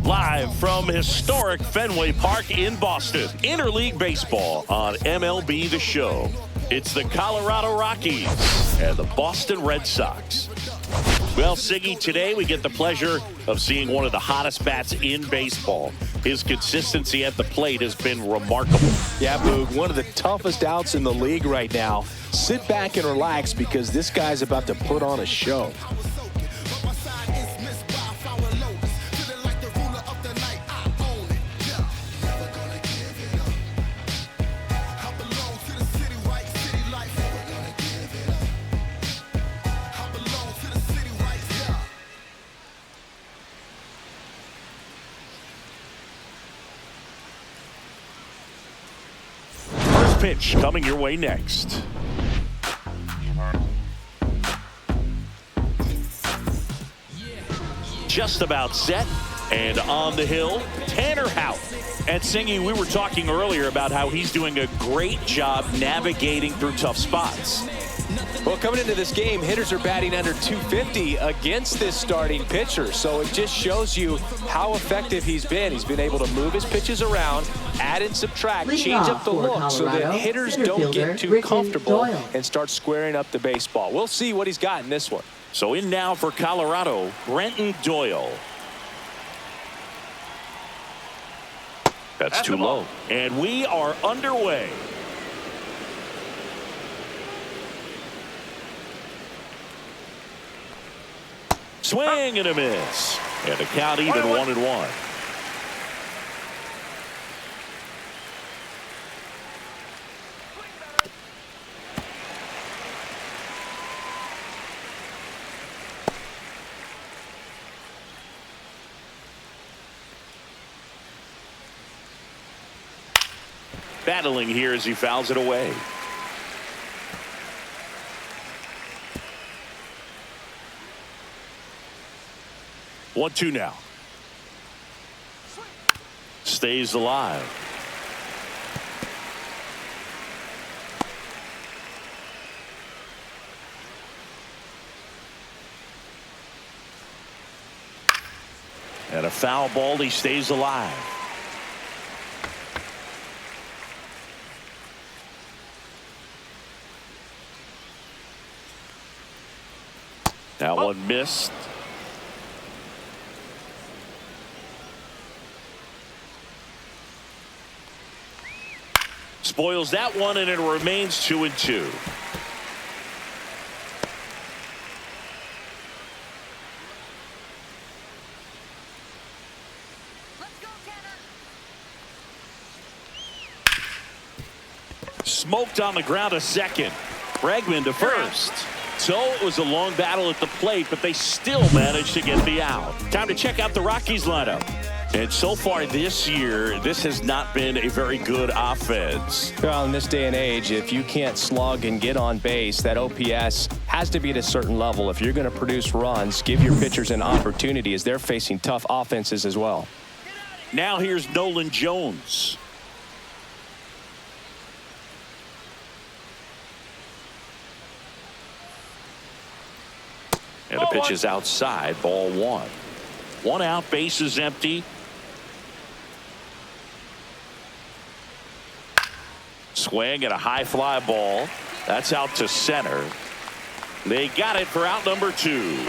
Live from historic Fenway Park in Boston, Interleague Baseball on MLB The Show. It's the Colorado Rockies and the Boston Red Sox. Well, Siggy, today we get the pleasure of seeing one of the hottest bats in baseball. His consistency at the plate has been remarkable. Yeah, Boog, one of the toughest outs in the league right now. Sit back and relax because this guy's about to put on a show. Pitch coming your way next. Just about set and on the hill, Tanner Houck. And Singy, we were talking earlier about how he's doing a great job navigating through tough spots. Well, coming into this game, hitters are batting under 250 against this starting pitcher. So it just shows you how effective he's been. He's been able to move his pitches around, add and subtract, change up the look so that hitters don't get too comfortable and start squaring up the baseball. We'll see what he's got in this one. So in now for Colorado, Brenton Doyle. That's too low. And we are underway. Swing and a miss. And the count even 1-1. Battling here as he fouls it away. One, two now. Stays alive. And a foul ball, he stays alive. That one missed. Spoils that one, and it remains 2-2. Smoked on the ground to second. Bregman to first. So it was a long battle at the plate, but they still managed to get the out. Time to check out the Rockies lineup. And so far this year, this has not been a very good offense. Well, in this day and age, if you can't slug and get on base, that OPS has to be at a certain level. If you're going to produce runs, give your pitchers an opportunity as they're facing tough offenses as well. Now here's Nolan Jones. And the pitch is outside, ball one. One out, base is empty. Swing and a high fly ball. That's out to center. They got it for out number 2.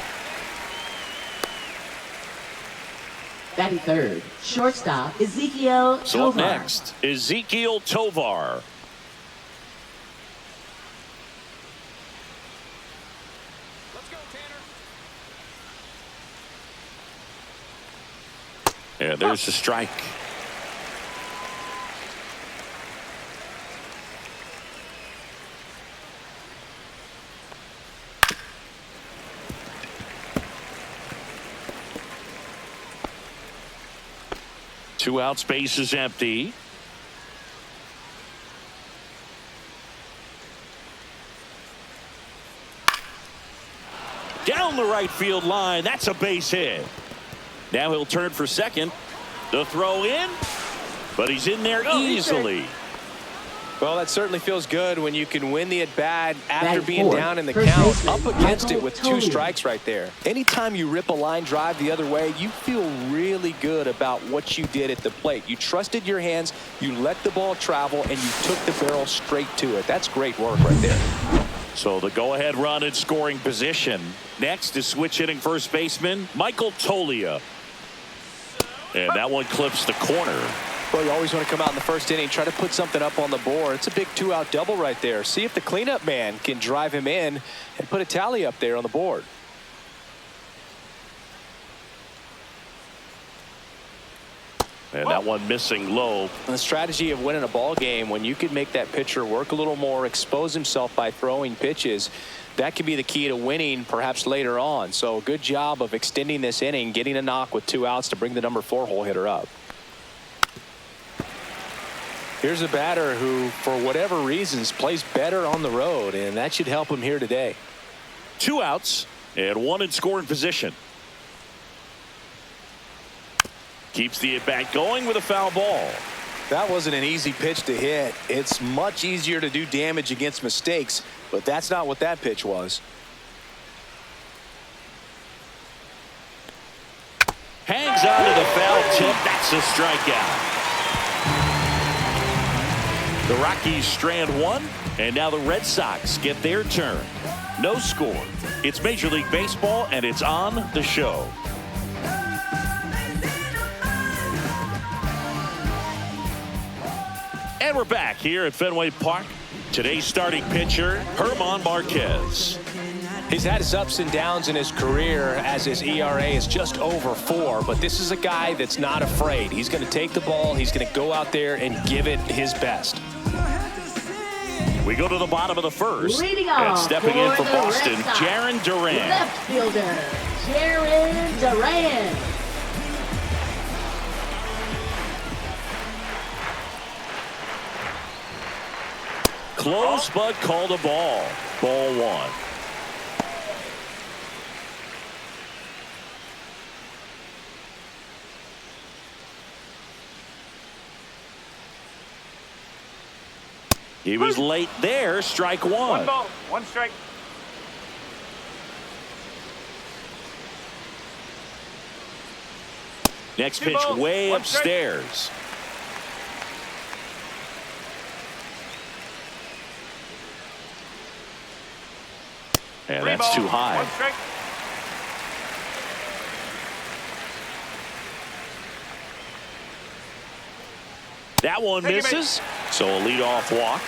Batting third, shortstop Ezekiel Tovar. So up next, Ezekiel Tovar. Let's go, Yeah, Tanner. there's the strike. Two outs, base is empty. Down the right field line. That's a base hit. Now he'll turn for second. The throw in, but he's in there easily. Well, that certainly feels good when you can win the at-bat after Batting being fourth, down in the first count, baseman, up against it with 2 Michael strikes right there. Anytime you rip a line drive the other way, you feel really good about what you did at the plate. You trusted your hands, you let the ball travel, and you took the barrel straight to it. That's great work right there. So the go-ahead run in scoring position. Next is switch hitting first baseman Michael Toglia. And that one clips the corner. Well, you always want to come out in the first inning, try to put something up on the board. It's a big 2-out double right there. See if the cleanup man can drive him in and put a tally up there on the board. And that one missing low. And the strategy of winning a ball game, when you can make that pitcher work a little more, expose himself by throwing pitches, that could be the key to winning perhaps later on. So good job of extending this inning, getting a knock with 2 outs to bring the number 4 hole hitter up. Here's a batter who, for whatever reasons, plays better on the road, and that should help him here today. 2 outs and 1 in scoring position. Keeps the at-bat going with a foul ball. That wasn't an easy pitch to hit. It's much easier to do damage against mistakes, but that's not what that pitch was. Hangs on to the foul tip. That's a strikeout. The Rockies strand 1, and now the Red Sox get their turn. No score. It's Major League Baseball, and it's on the show. And we're back here at Fenway Park. Today's starting pitcher, German Marquez. He's had his ups and downs in his career as his ERA is just over 4, but this is a guy that's not afraid. He's going to take the ball. He's going to go out there and give it his best. We go to the bottom of the first. Leading And off stepping in for the Boston, Red Sox, Jarren Duran. left fielder, Jarren Duran. Close, but called a ball. Ball 1. He was late there. Strike 1. 1 ball, 1 strike. Next 2 pitch balls, way 1 strike. upstairs. And 3 that's balls, too high. 1 strike. That one Take it, misses. So a leadoff walk.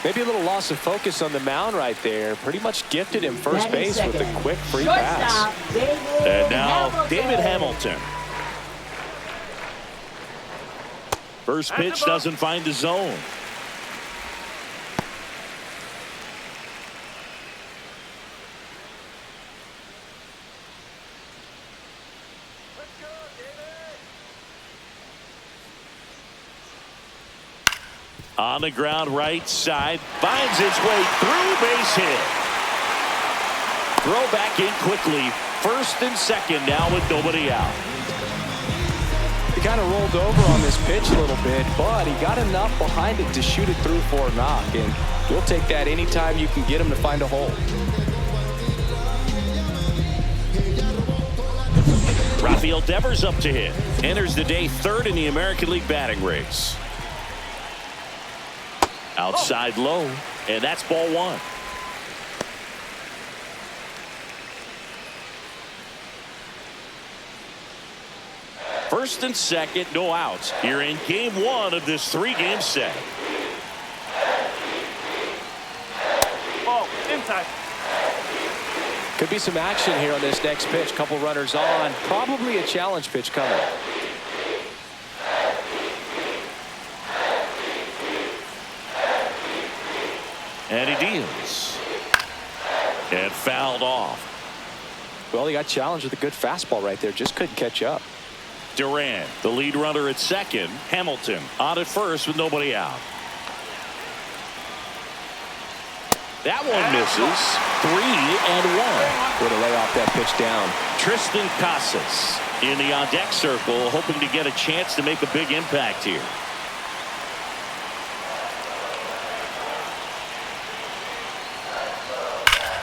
Maybe a little loss of focus on the mound right there. Pretty much gifted him first Batting base with second, a quick free pass. shortstop, David And now Hamilton. David Hamilton. First That's pitch the ball. doesn't find the zone. On the ground right side, finds its way through, base hit. Throw back in quickly. First and second now with nobody out. He kind of rolled over on this pitch a little bit, but he got enough behind it to shoot it through for a knock, and you'll take that anytime you can get him to find a hole. Rafael Devers up to hit. Enters the day 3rd in the American League batting race. Outside low, and that's ball 1. First and second, no outs. Here in game 1 of this 3-game set. Ball, inside. Could be some action here on this next pitch. Couple runners on. Probably a challenge pitch coming. And he deals. And fouled off. Well, he got challenged with a good fastball right there. Just couldn't catch up. Duran, the lead runner at second. Hamilton on at first with nobody out. That one misses. 3-1. Way to lay off that pitch down. Tristan Casas in the on-deck circle, hoping to get a chance to make a big impact here.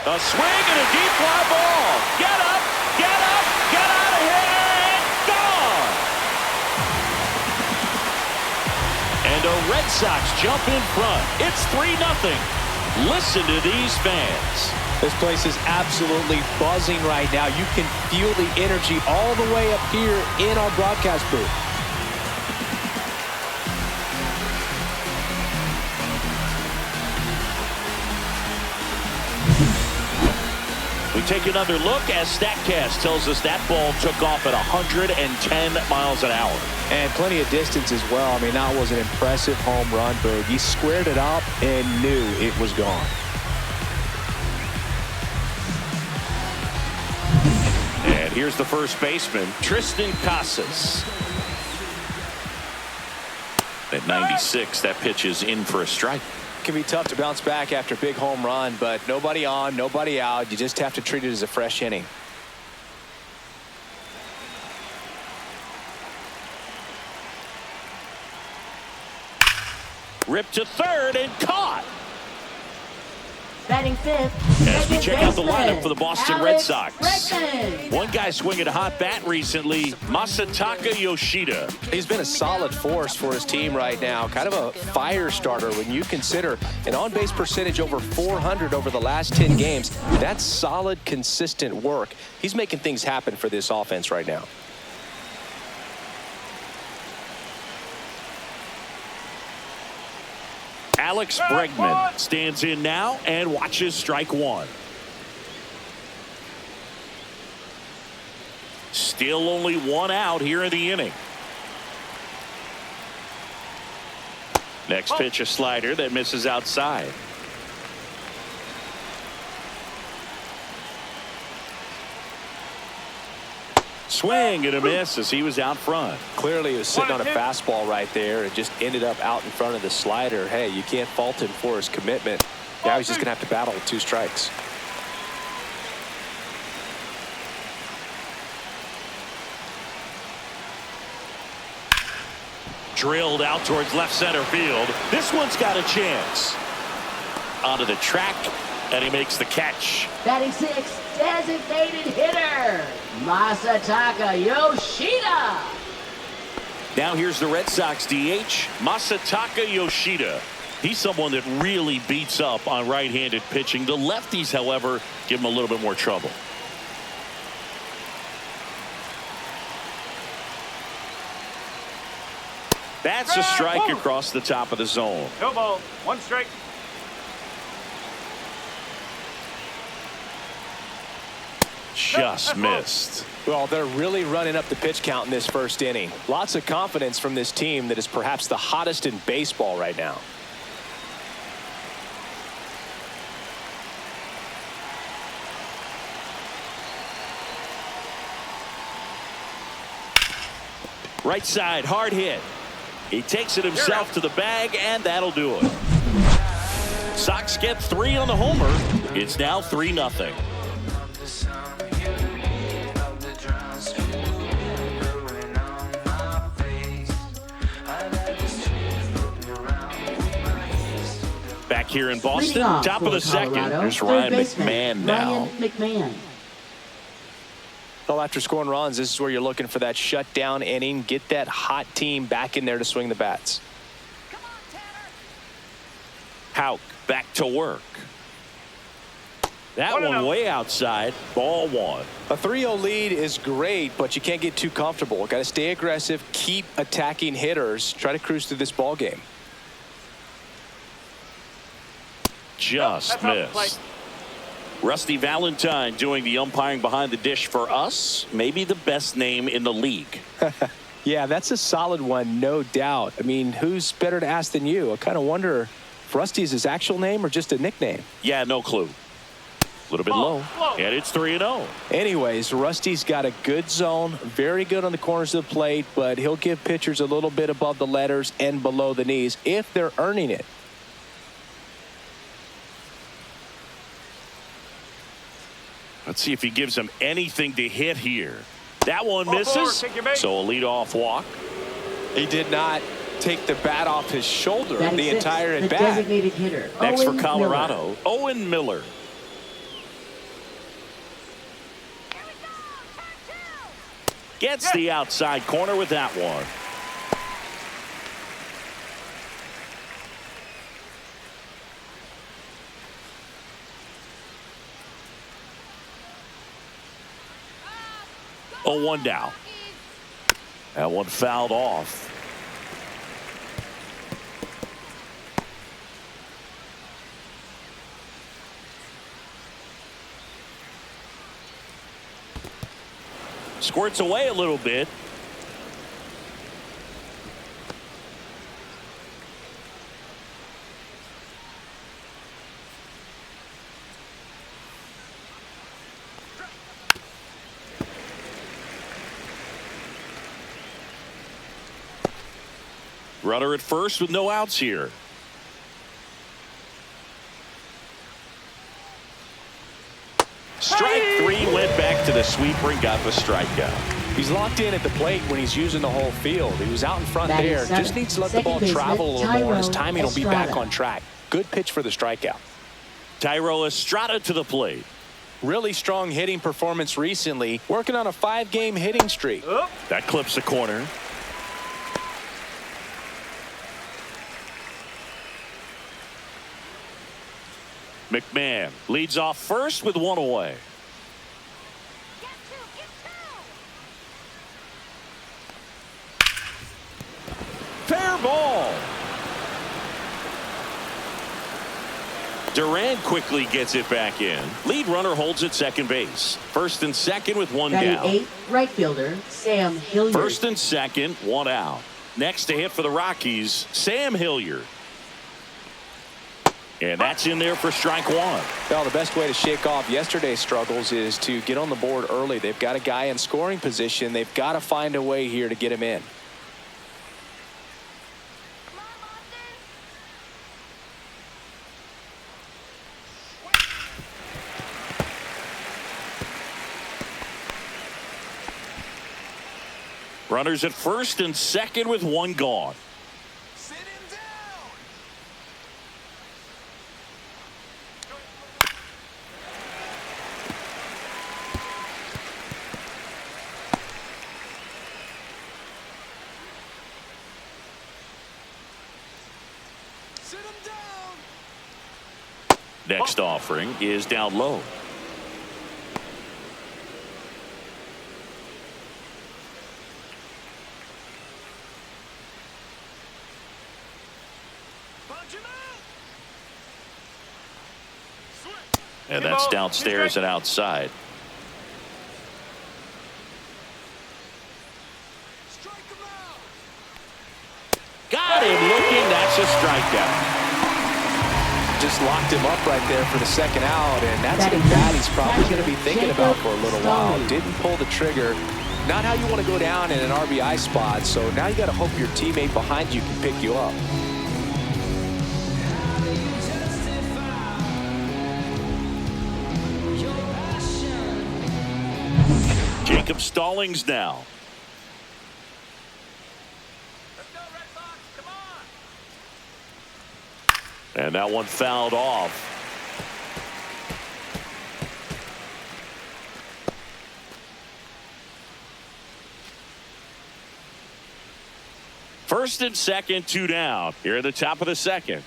A swing and a deep fly ball. Get up, get out of here, and gone. And the Red Sox jump in front. It's 3-0. Listen to these fans. This place is absolutely buzzing right now. You can feel the energy all the way up here in our broadcast booth. We take another look as StatCast tells us that ball took off at 110 miles an hour. And plenty of distance as well. I mean, that was an impressive home run, Boog. He squared it up and knew it was gone. And here's the first baseman, Tristan Casas. At 96, that pitch is in for a strike. It can be tough to bounce back after a big home run, but nobody on, nobody out. You just have to treat it as a fresh inning. Ripped to third and caught. Batting fifth. As we check out the baseman, lineup for the Boston Red Alex Sox. Bregman. One guy swinging a hot bat recently, Masataka Yoshida. He's been a solid force for his team right now. Kind of a fire starter when you consider an on-base percentage over 400 over the last 10 games. That's solid, consistent work. He's making things happen for this offense right now. Alex Bregman stands in now and watches strike one. Still only one out here in the inning. Next pitch, a slider that misses outside. Swing and a miss as he was out front. Clearly he was sitting on a fastball right there and just ended up out in front of the slider. Hey, you can't fault him for his commitment. Now he's just going to have to battle with 2 strikes. Drilled out towards left center field. This one's got a chance. Onto the track, and he makes the catch. Batting sixth, designated hitter, Masataka Yoshida. Now here's the Red Sox DH, Masataka Yoshida. He's someone that really beats up on right-handed pitching. The lefties, however, give him a little bit more trouble. That's a strike across the top of the zone. No ball. 1 strike. Just missed. Well, they're really running up the pitch count in this first inning. Lots of confidence from this team that is perhaps the hottest in baseball right now. Right side, hard hit. He takes it himself to the bag, and that'll do it. Sox get 3 on the homer. It's now 3-0. Back here in Boston, top of the second. There's Ryan McMahon now. Ryan McMahon. Well, after scoring runs, this is where you're looking for that shutdown inning. Get that hot team back in there to swing the bats. Houck back to work. That one way outside. Ball 1. A 3-0 lead is great, but you can't get too comfortable. Got to stay aggressive, keep attacking hitters, try to cruise through this ball game. Just missed. Rusty Valentine doing the umpiring behind the dish for us. Maybe the best name in the league. Yeah, that's a solid one, no doubt. I mean, who's better to ask than you? I kind of wonder if Rusty is his actual name or just a nickname. Yeah, no clue. A little bit low. And it's 3-0. Anyways, Rusty's got a good zone, very good on the corners of the plate, but he'll give pitchers a little bit above the letters and below the knees if they're earning it. Let's see if he gives them anything to hit here. That one misses. So a leadoff walk. He did not take the bat off his shoulder the entire at bat. Designated hitter. Next Owen for Colorado, Miller. Owen Miller. Gets the outside corner with that one. Oh, 1 down. That one fouled off. Squirts away a little bit. Runner at first with no outs here. Strike 3, went back to the sweeper and got the strikeout. He's locked in at the plate when he's using the whole field. He was out in front there. Just needs to let the ball travel a little more, and his timing will be back on track. Good pitch for the strikeout. Thairo Estrada to the plate. Really strong hitting performance recently. Working on a 5-game hitting streak. That clips the corner. McMahon leads off first with 1 away. Fair ball. Duran quickly gets it back in. Lead runner holds at second base. First and second with 1 down. 8, right fielder Sam Hilliard. First and second, 1 out. Next to hit for the Rockies, Sam Hilliard. And that's in there for strike 1. Well, the best way to shake off yesterday's struggles is to get on the board early. They've got a guy in scoring position. They've got to find a way here to get him in. Runners at first and second with 1 gone. Next offering is down low. And that's downstairs and outside. Got him looking. That's a strikeout. Just locked him up right there for the second out, and that's a bat he's probably going to be thinking about for a little while. Didn't pull the trigger. Not how you want to go down in an RBI spot, so now you got to hope your teammate behind you can pick you up. Jacob Stallings now. And that one fouled off. First and second, 2 down. Here at the top of the second.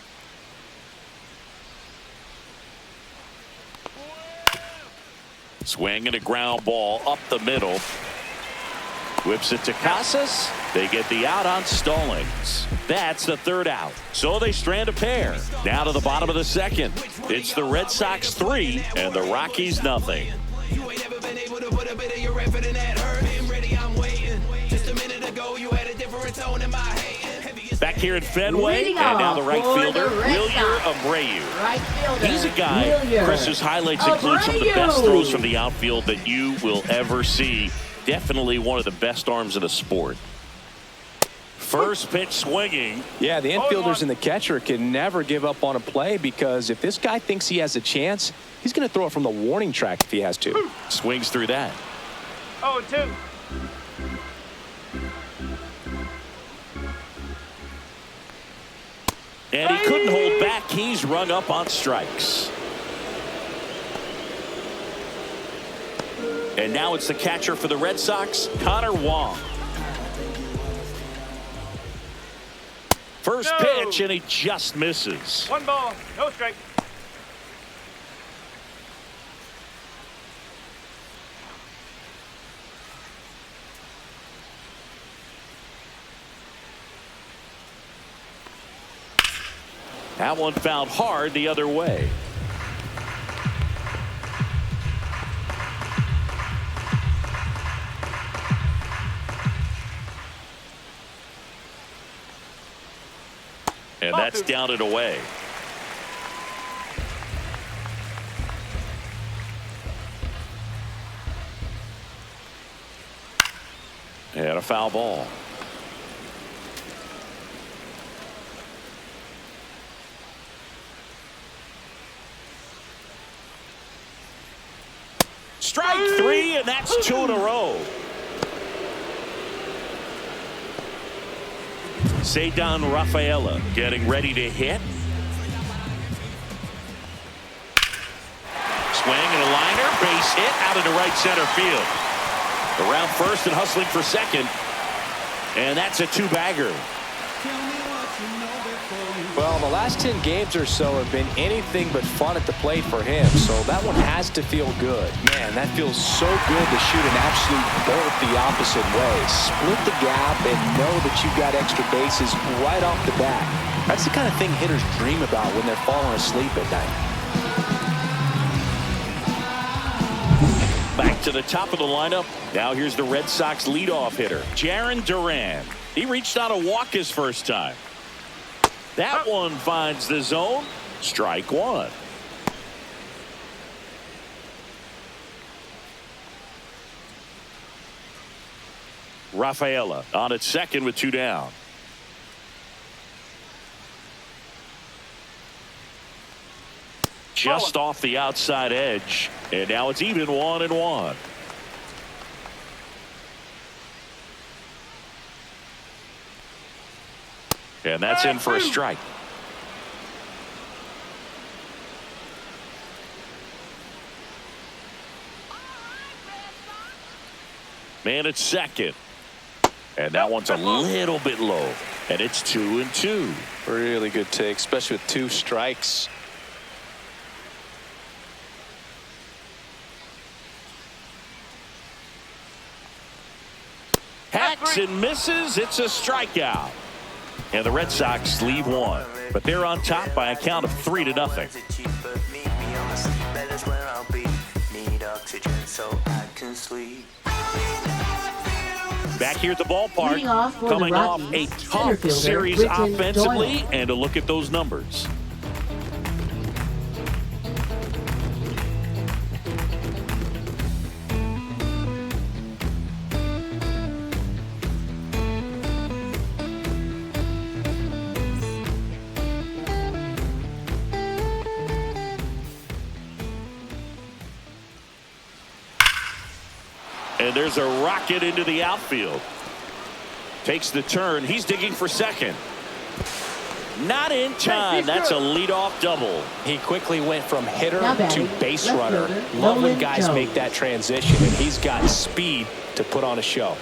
Swing and a ground ball up the middle. Whips it to Casas. They get the out on Stallings. That's the 3rd out. So they strand a pair. Now to the bottom of the second. It's the Red Sox 3 and the Rockies nothing. You ain't never been able to put a bit of your effort in that hurt. Been ready, I'm waiting. Just a minute ago, you had a different tone in my hating. Back here at Fenway, and now the right fielder, Wilyer Abreu. Right fielder. He's a guy, Chris's highlights include some of the best throws from the outfield that you will ever see. Definitely one of the best arms of the sport. First pitch swinging. Yeah, the infielders and the catcher can never give up on a play, because if this guy thinks he has a chance, he's going to throw it from the warning track if he has to. Swings through that. 0-2. And he couldn't hold back. He's rung up on strikes. And now it's the catcher for the Red Sox, Connor Wong. First pitch, and he just misses. 1 ball, no strike. That one fouled hard the other way. And that's down and away. And a foul ball. Strike 3, and that's 2 in a row. Cedar Rafaela getting ready to hit. Swing and a liner, base hit out into right center field. Around first and hustling for second, and that's a 2-bagger. Well, the last 10 games or so have been anything but fun at the plate for him, so that one has to feel good. Man, that feels so good to shoot an absolute bolt the opposite way. Split the gap and know that you've got extra bases right off the bat. That's the kind of thing hitters dream about when they're falling asleep at night. Back to the top of the lineup. Now here's the Red Sox leadoff hitter, Jarren Duran. He reached out a walk his first time. That one finds the zone. Strike 1. Rafaela on at second with 2 down. Just off the outside edge, and now it's even 1-1. And that's in for a strike. Man at second. And that one's a little bit low. And it's 2-2. Really good take, especially with 2 strikes. Hacks and misses. It's a strikeout. And the Red Sox leave 1, but they're on top by a count of 3-0. Back here at the ballpark, coming off a tough series offensively, and a look at those numbers. And there's a rocket into the outfield. Takes the turn. He's digging for second. Not in time. That's a leadoff double. He quickly went from hitter to base runner. Love when guys make that transition, and he's got speed to put on a show.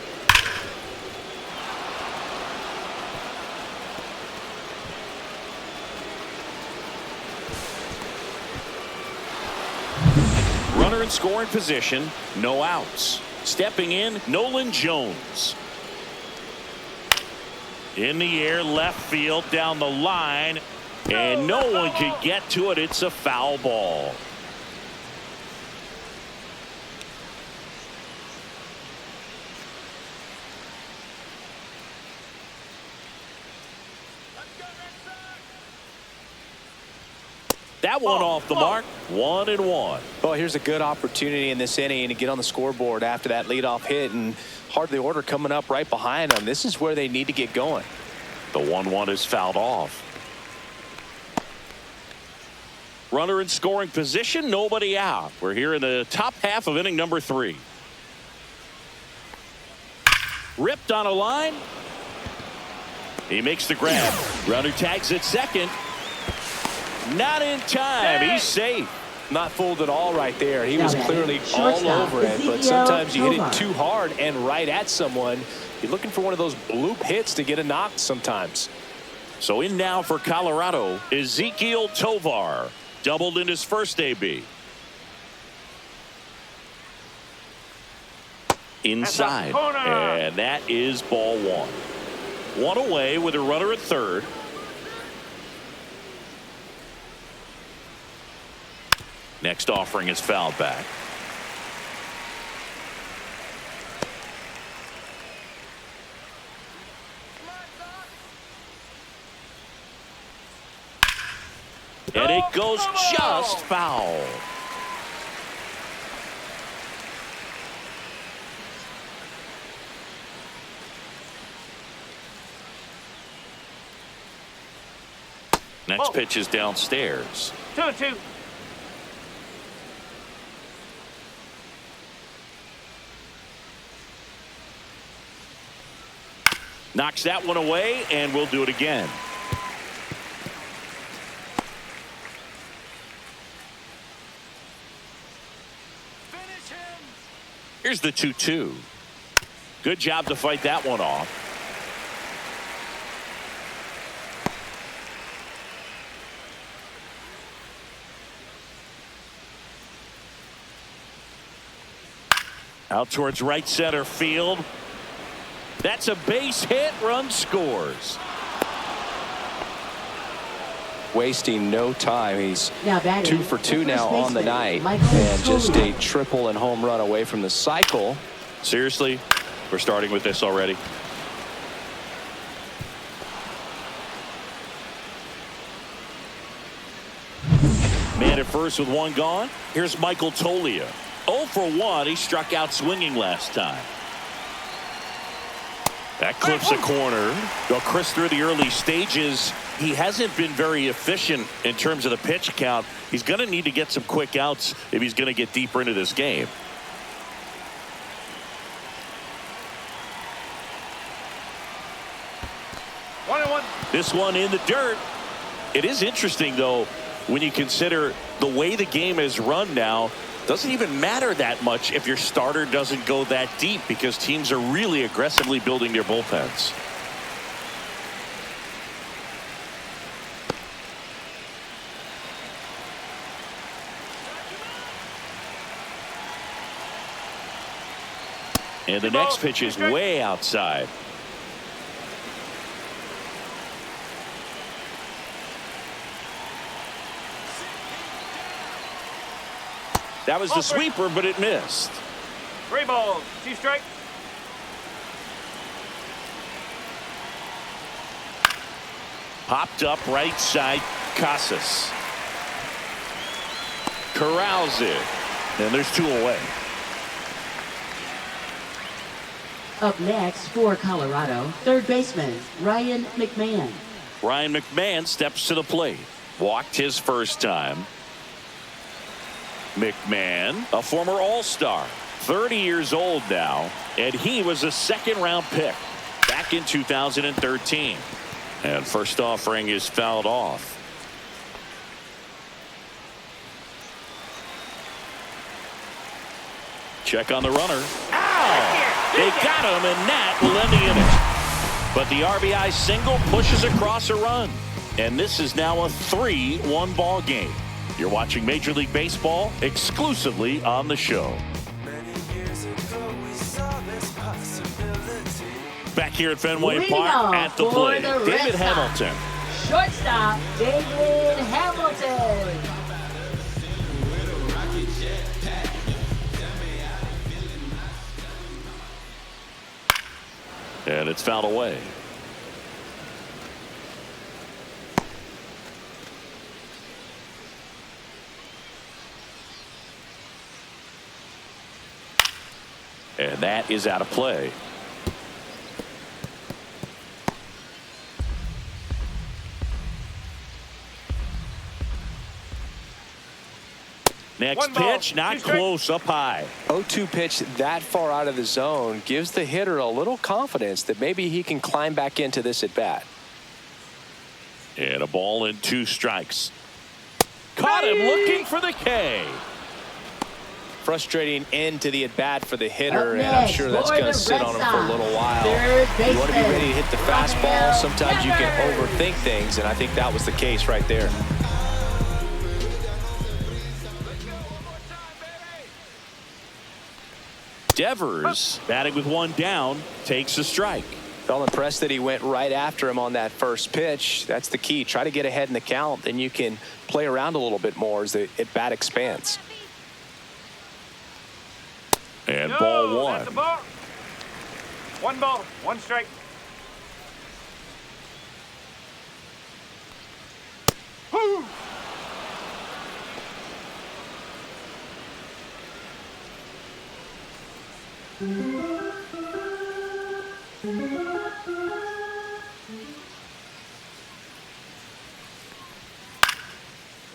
Runner in scoring position, no outs. Stepping in, Nolan Jones. In the air, left field, down the line, and no one can get to it. It's a foul ball. That one off the mark, 1-1. Well, here's a good opportunity in this inning to get on the scoreboard after that leadoff hit, and hardly order coming up right behind them. This is where they need to get going. The 1-1 is fouled off. Runner in scoring position, nobody out. We're here in the top half of inning number 3. Ripped on a line. He makes the grab. Runner tags at second. Not in time. He's safe. Not fooled at all right there. He Now was batting, clearly all shortstop, over it, but Ezekiel sometimes you hit Tovar. it too hard and right at someone. You're looking for one of those bloop hits to get a knock sometimes. So in now for Colorado, Ezekiel Tovar. Doubled in his first AB. Inside. And that is ball one. One away with a runner at third. Next offering is fouled back. And it goes just foul. Next pitch is downstairs. 2-2. Knocks that one away, and we'll do it again. Here's the 2-2. Good job to fight that one off. Out towards right center field. That's a base hit. Run scores. Wasting no time. He's Now batting, 2 for 2 now on the night, Michael and just Tovar. a triple and home run away from the cycle. Seriously, we're starting with this already. Man at first with one gone. Here's Michael Tolia. 0 for 1. He struck out swinging last time. That clips a corner. Well, Chris, through the early stages, he hasn't been very efficient in terms of the pitch count. He's going to need to get some quick outs if he's going to get deeper into this game. This one in the dirt. It is interesting, though, when you consider the way the game is run now. Doesn't even matter that much if your starter doesn't go that deep, because teams are really aggressively building their bullpens. And the next pitch is way outside. That was the sweeper, but it missed. 3 balls, 2 strikes. Popped up right side. Casas corrals it, and there's 2 away. Up next for Colorado, third baseman Ryan McMahon. Ryan McMahon steps to the plate. Walked his first time. McMahon, a former All-Star, 30 years old now, and he was a second-round pick back in 2013. And first offering is fouled off. Check on the runner. Ow! They got him, and that will end the inning. But the RBI single pushes across a run. And this is now a 3-1 ball game. You're watching Major League Baseball exclusively on the show. Back here at Fenway Leading Park off at the for plate, the Red David Sox. Hamilton. Shortstop David Hamilton. And it's fouled away. And that is out of play. Next 1 ball, pitch, not 2 strikes. close, up high. 0-2 pitch that far out of the zone gives the hitter a little confidence that maybe he can climb back into this at bat. And a ball and 2 strikes. Caught him looking for the K. Frustrating end to the at-bat for the hitter, and I'm sure that's going to sit on him for a little while. You want to be ready to hit the fastball. Sometimes you can overthink things, and I think that was the case right there. Devers, batting with one down, takes a strike. Felt impressed that he went right after him on that first pitch. That's the key. Try to get ahead in the count, then you can play around a little bit more as the at-bat expands. And ball one. That's a ball. One ball, one strike. Woo!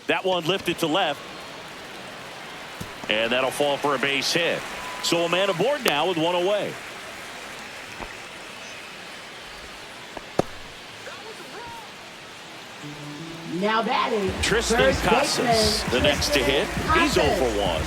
That one lifted to left. And that'll fall for a base hit. So a man aboard now with one away. Now batting, Tristan first Casas, baseman, the next to hit. He's 0 for 1.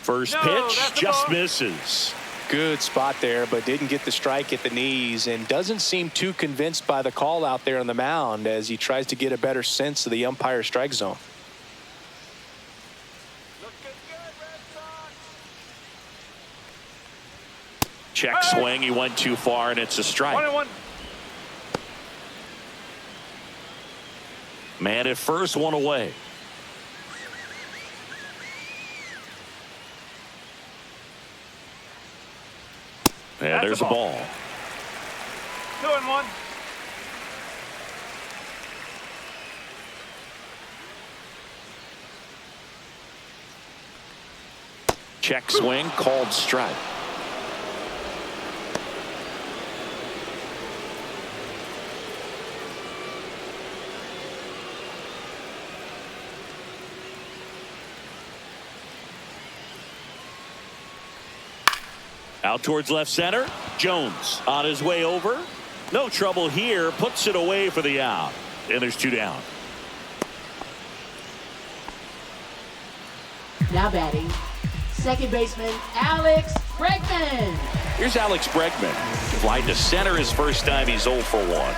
First pitch just misses. Good spot there, but didn't get the strike at the knees, and doesn't seem too convinced by the call out there on the mound as he tries to get a better sense of the umpire strike zone. Check swing. He went too far, and it's a strike. 1-1. Man at first, one away. And there's a ball. 2-1. Check swing, called strike. Out towards left center. Jones on his way over. No trouble here. Puts it away for the out. And there's 2 down. Now batting, second baseman, Alex Bregman. Here's Alex Bregman. Fly to center his first time. He's 0 for 1.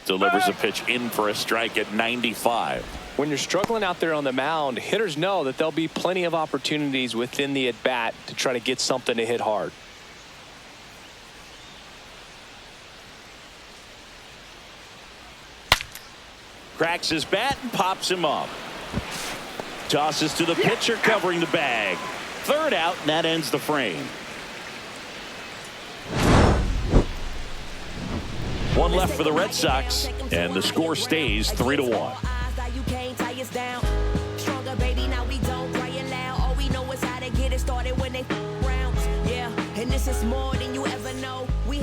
Delivers a pitch in for a strike at 95. When you're struggling out there on the mound, hitters know that there'll be plenty of opportunities within the at-bat to try to get something to hit hard. Cracks his bat and pops him up. Tosses to the pitcher covering the bag. Third out, and that ends the frame. One left for the Red Sox, and the score stays 3-1.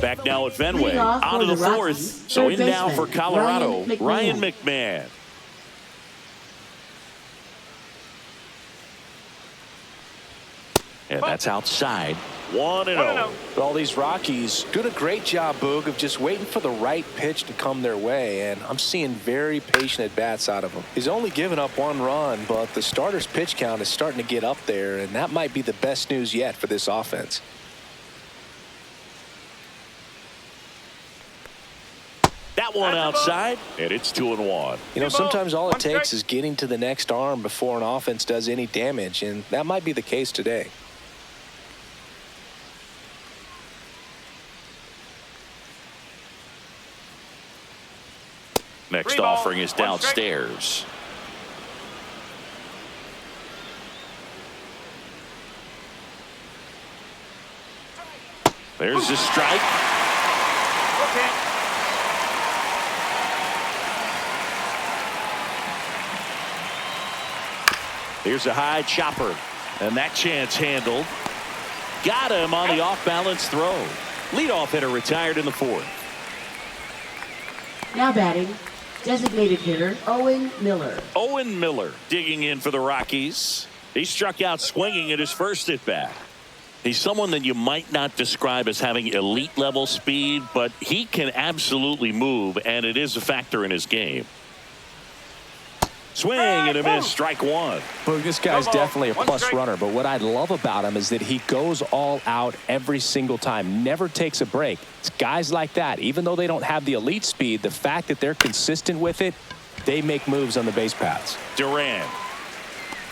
Back now at Fenway, out of the fourth. So in now for Colorado, Ryan McMahon. And that's outside. 1-0. All these Rockies doing a great job, Boog, of just waiting for the right pitch to come their way, and I'm seeing very patient at-bats out of him. He's only given up 1 run, but the starter's pitch count is starting to get up there, and that might be the best news yet for this offense. That one outside, and it's 2-1. You know, sometimes all it takes is getting to the next arm before an offense does any damage, and that might be the case today. Next offering is downstairs. There's a strike. Okay. Here's a high chopper. And that chance handled. Got him on the off-balance throw. Leadoff hitter retired in the 4th. Now batting, designated hitter Owen Miller. Owen Miller digging in for the Rockies. He struck out swinging at his first at-bat. He's someone that you might not describe as having elite level speed, but he can absolutely move, and it is a factor in his game. Swing and a miss, strike one. Well, this guy's definitely a plus runner, but what I love about him is that he goes all out every single time, never takes a break. It's guys like that, even though they don't have the elite speed, the fact that they're consistent with it, they make moves on the base paths. Duran.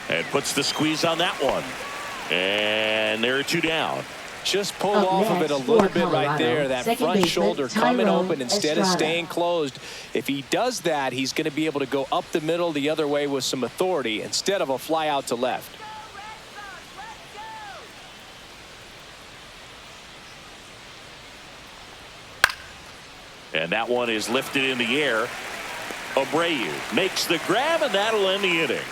And puts the squeeze on that one. And there are 2 down. Just pulled off of it a little bit right there. That front shoulder coming open instead of staying closed. If he does that, he's going to be able to go up the middle the other way with some authority instead of a fly out to left. And that one is lifted in the air. Abreu makes the grab, and that'll end the inning.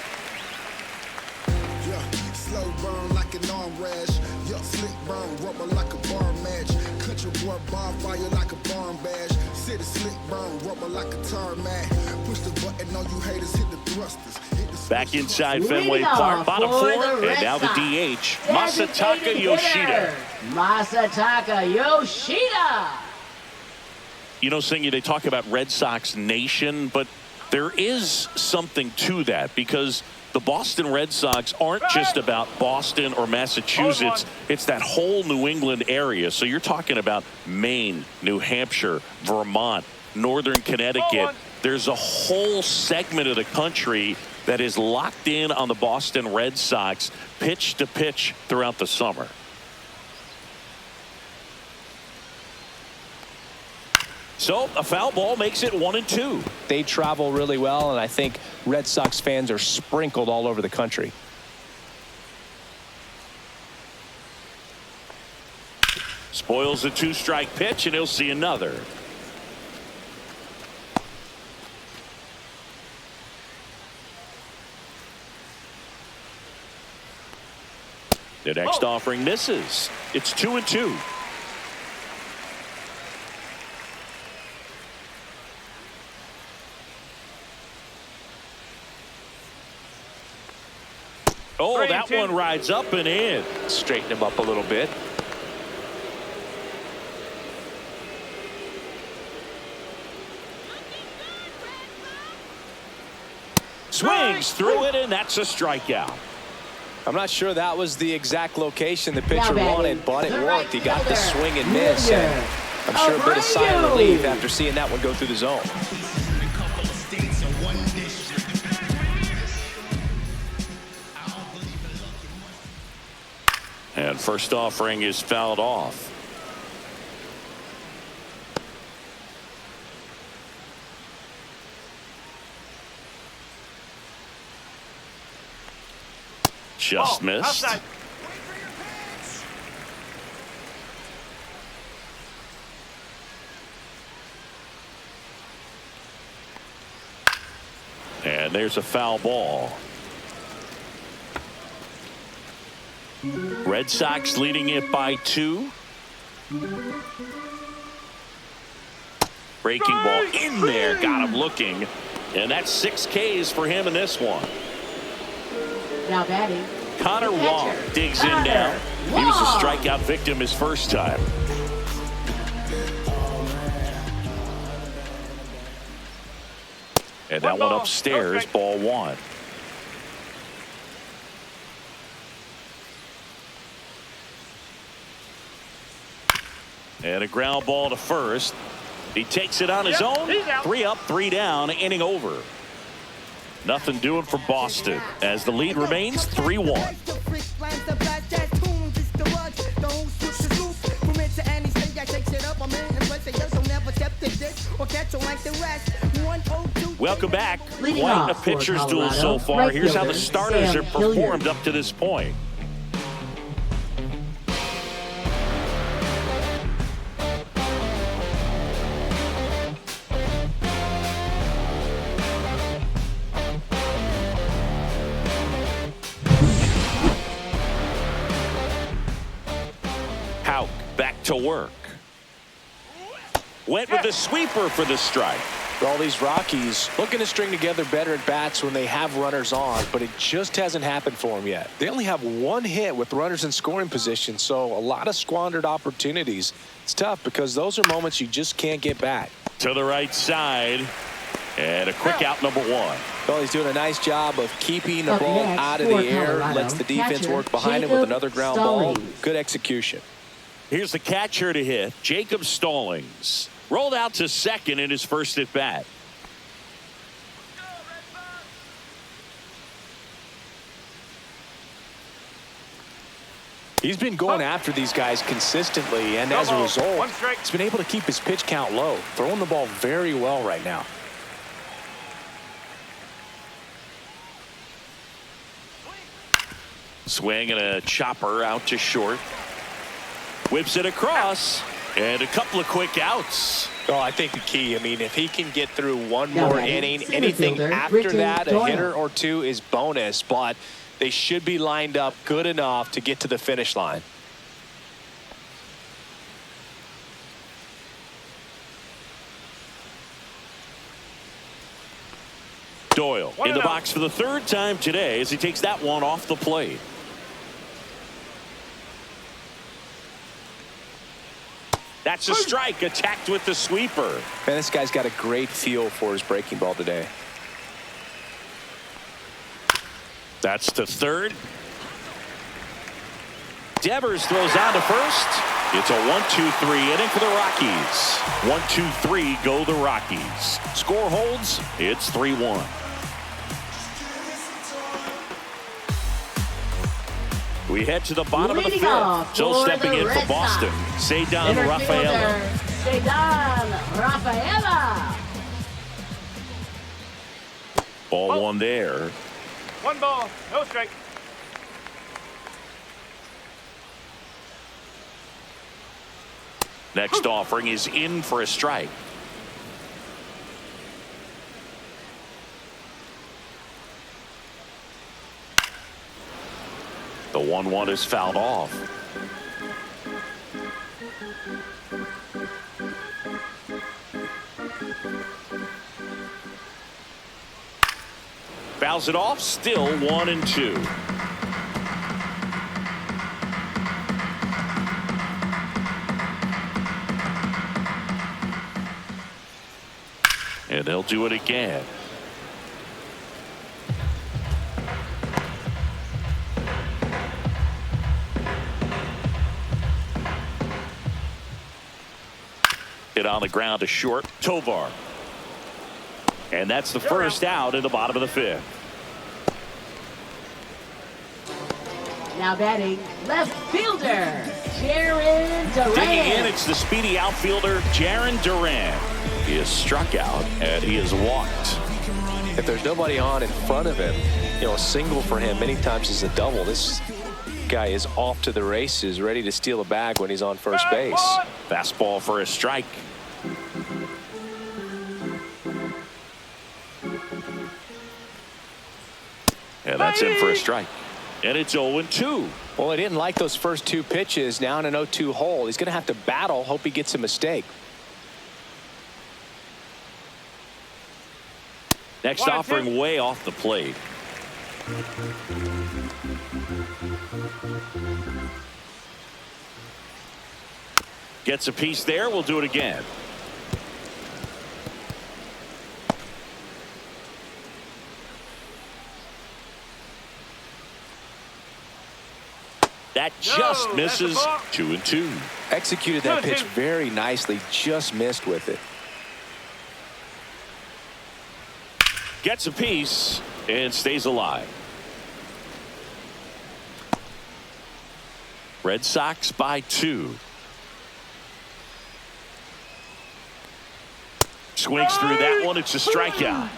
Slow burn like an arm rash. Yup, slick burn, rubber like a bar match. Country boy bonfire like a barn bash. City slick burn, rubber like a tarmac. Push the button on you haters, hit the thrusters. Back inside Fenway Park, bottom 4, and now the DH, Masataka Yoshida. Masataka Yoshida. You know, Singy, they talk about Red Sox Nation, but there is something to that because the Boston Red Sox aren't just about Boston or Massachusetts. It's that whole New England area. So you're talking about Maine, New Hampshire, Vermont, Northern Connecticut. There's a whole segment of the country that is locked in on the Boston Red Sox pitch to pitch throughout the summer. So a foul ball makes it 1-2. They travel really well, and I think Red Sox fans are sprinkled all over the country. Spoils a 2-strike pitch, and he'll see another. The next offering misses. It's 2-2. Oh, that one rides up and in. Straighten him up a little bit. Swings through it, and that's a strikeout. I'm not sure that was the exact location the pitcher wanted, but it worked. He got the swing and miss, and I'm sure a bit of sigh of relief after seeing that one go through the zone. And first offering is fouled off. Just missed. Outside. And there's a foul ball. Red Sox leading it by 2. Breaking ball in there, got him looking, and that's 6 Ks for him in this one. Now batting, Connor Wong digs in now. He was a strikeout victim his first time. And that one upstairs, ball 1. And a ground ball to first. He takes it on his own. 3 up, 3 down, inning over. Nothing doing for Boston as the lead remains 3-1. Welcome back. Quite a pitcher's duel so far. Here's how the starters have performed up to this point. to work. Went with the sweeper for the strike. All these Rockies looking to string together better at bats when they have runners on, but it just hasn't happened for them yet. They only have one hit with runners in scoring position, so a lot of squandered opportunities. It's tough because those are moments you just can't get back. To the right side, and a quick out, number one. Well, he's doing a nice job of keeping the ball out of the air, lets the defense work behind him with another ground ball. Good execution. Here's the catcher to hit, Jacob Stallings. Rolled out to second in his first at bat. He's been going after these guys consistently, and as a result, he's been able to keep his pitch count low, throwing the ball very well right now. Swing and a chopper out to short. Whips it across. And a couple of quick outs. Oh, I think the key, I mean, if he can get through one more inning, anything after that, a hitter or two is bonus, but they should be lined up good enough to get to the finish line. Doyle in the box for the third time today as he takes that one off the plate. That's a strike, attacked with the sweeper. Man, this guy's got a great feel for his breaking ball today. That's to third. Devers throws on to first. It's a 1-2-3 inning for the Rockies. 1-2-3 go the Rockies. Score holds. It's 3-1. We head to the bottom of the fifth. So stepping in for Boston, Cedar Rafaela. Ball one there. One ball, no strike. Next offering is in for a strike. The 1-1 is fouled off. Fouls it off, still 1-2. And they'll do it again. Hit on the ground to short. Tovar. And that's the first out in the bottom of the fifth. Now batting, left fielder, Jarren Duran. Digging in, it's the speedy outfielder, Jarren Duran. He is struck out, and he is walked. If there's nobody on in front of him, you know, a single for him many times is a double. This guy is off to the races, ready to steal a bag when he's on first base. Fastball for a strike. And that's in for a strike. And it's 0-2. Well, he didn't like those first two pitches. Now in an 0-2 hole. He's going to have to battle. Hope he gets a mistake. Next offering way off the plate. Gets a piece there. We'll do it again. That just misses. 2-2. Executed that pitch very nicely. Just missed with it. Gets a piece and stays alive. Red Sox by 2. Swings through that one. It's a strikeout.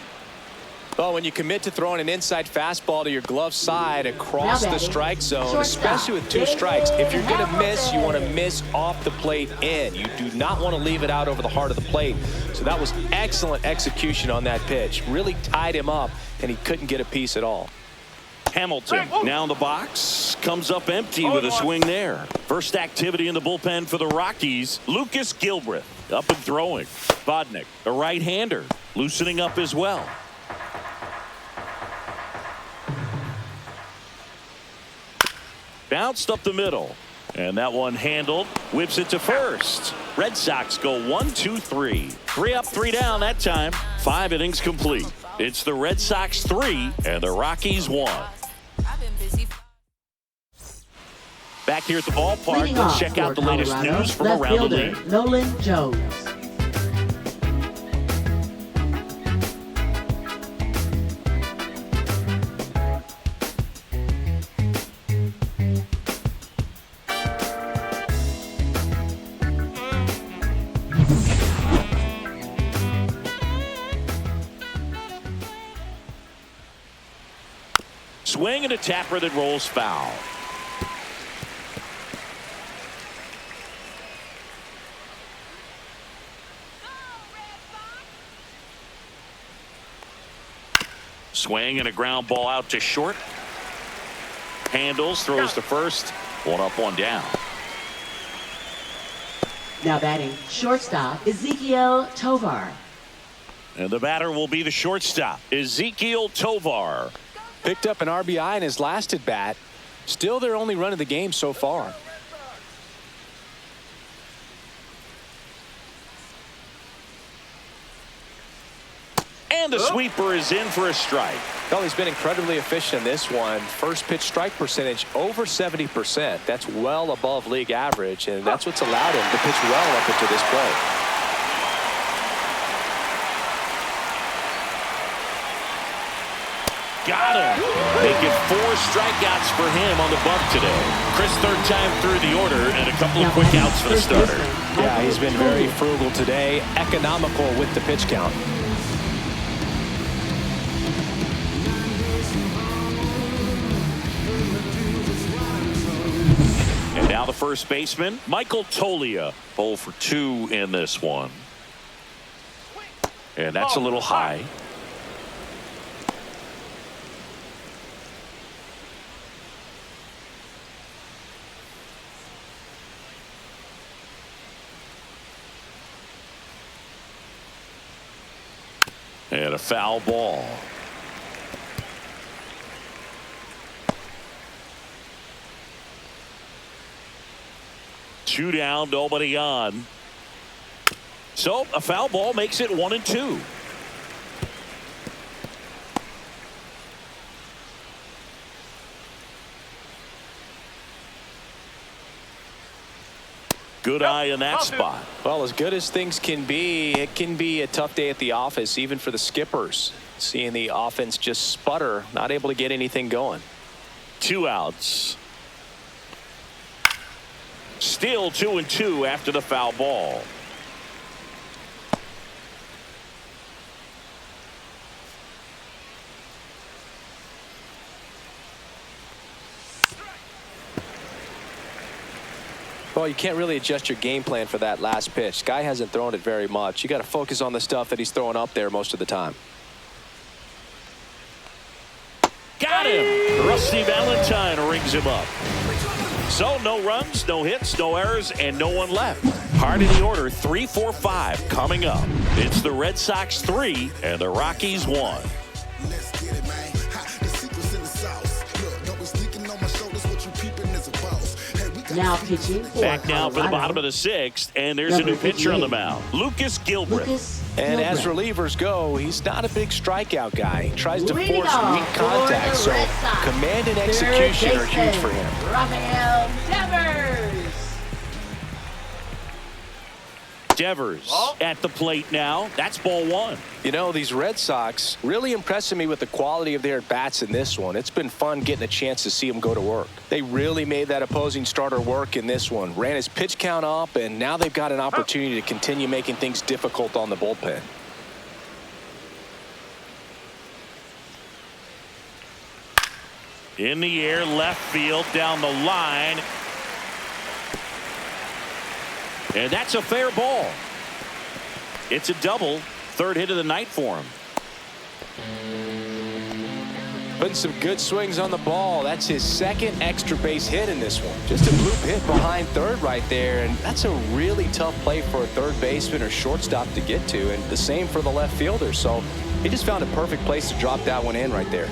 Well, when you commit to throwing an inside fastball to your glove side across the strike zone, especially with 2 strikes, if you're going to miss, you want to miss off the plate in. You do not want to leave it out over the heart of the plate. So that was excellent execution on that pitch. Really tied him up, and he couldn't get a piece at all. Hamilton now in the box, comes up empty with a swing there. First activity in the bullpen for the Rockies. Lucas Gilbreth up and throwing. Vodnik, a right-hander, loosening up as well. Bounced up the middle, and that one handled. Whips it to first. Red Sox go 1-2-3. 3 up, 3 down that time. 5 innings complete. It's the Red Sox 3 and the Rockies 1. Back here at the ballpark, Leading let's off check out for the latest Colorado, news from left around the fielder league. Nolan Jones. Swing and a tapper that rolls foul. Swing and a ground ball out to short. Handles, throws to first. 1 up, 1 down. Now batting shortstop Ezekiel Tovar. And the batter will be the shortstop, Ezekiel Tovar. Picked up an RBI in his last at bat. Still their only run of the game so far. And the sweeper is in for a strike. Well, he's been incredibly efficient in this one. First pitch strike percentage over 70%. That's well above league average, and that's what's allowed him to pitch well up into this point. Got him. Making 4 strikeouts for him on the bump today. Chris, 3rd time through the order, and a couple of quick outs for the starter. Yeah, he's been very frugal today. Economical with the pitch count. And now the first baseman, Michael Toglia. 0 for 2 in this one. And that's a little high. And a foul ball. Two down, nobody on. So a foul ball makes it 1-2. Good eye in that spot. Well, as good as things can be, it can be a tough day at the office, even for the skippers. Seeing the offense just sputter, not able to get anything going. 2 outs. Still 2-2 after the foul ball. Well, you can't really adjust your game plan for that last pitch. Guy hasn't thrown it very much. You got to focus on the stuff that he's throwing up there most of the time. Got him. Rusty Valentine rings him up. So no runs, no hits, no errors, and no one left. Hard in the order, 3, 4, 5 coming up. It's the Red Sox 3 and the Rockies 1. Let's get it, man. The secret's in the sauce. Look, don't be sneaking on my shoulders. What you peeping is a boss. Hey, we got Now pitching for Back now for the Colorado. bottom of the 6th, and there's a new pitcher on the mound, Lucas Gilbreth. Lucas And as Gilbreth. relievers go, he's not a big strikeout guy. He tries to Leading force off weak for contact, the so Red Sox, command and third execution are huge baseman, for him. Rafael Devers. Devers at the plate now. That's ball 1. You know, these Red Sox really impressing me with the quality of their at-bats in this one. It's been fun getting a chance to see them go to work. They really made that opposing starter work in this one. Ran his pitch count up, and now they've got an opportunity to continue making things difficult on the bullpen. In the air, left field, down the line. And that's a fair ball. It's a double. 3rd hit of the night for him. Putting some good swings on the ball. That's his second extra base hit in this one. Just a bloop hit behind third right there, and that's a really tough play for a third baseman or shortstop to get to, and the same for the left fielder. So he just found a perfect place to drop that one in right there.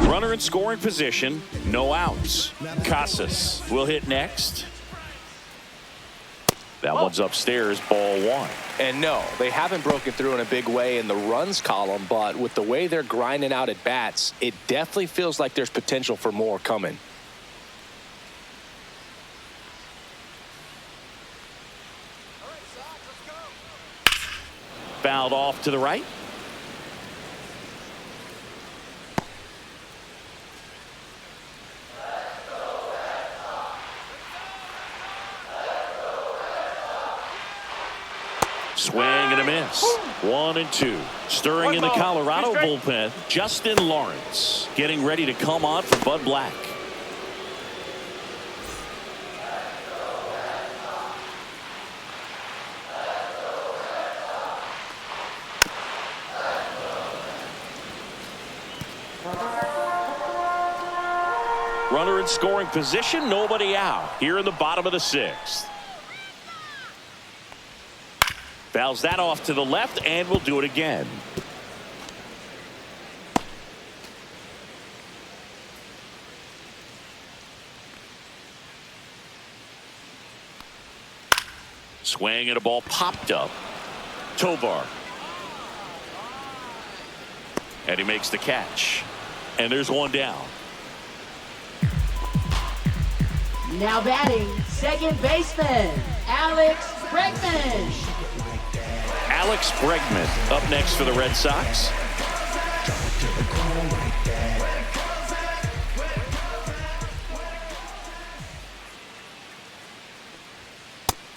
Runner in scoring position, no outs. Casas will hit next. That one's upstairs, ball one. And no, they haven't broken through in a big way in the runs column, but with the way they're grinding out at bats, it definitely feels like there's potential for more coming. Fouled off to the right. Swing and a miss. 1-2. Stirring in the Colorado bullpen, Justin Lawrence getting ready to come on for Bud Black. Runner in scoring position, nobody out here in the bottom of the sixth. Fouls that off to the left, and we'll do it again. Swing and a ball popped up. Tovar. And he makes the catch. And there's one down. Now batting, second baseman, Alex Bregman. Alex Bregman up next for the Red Sox.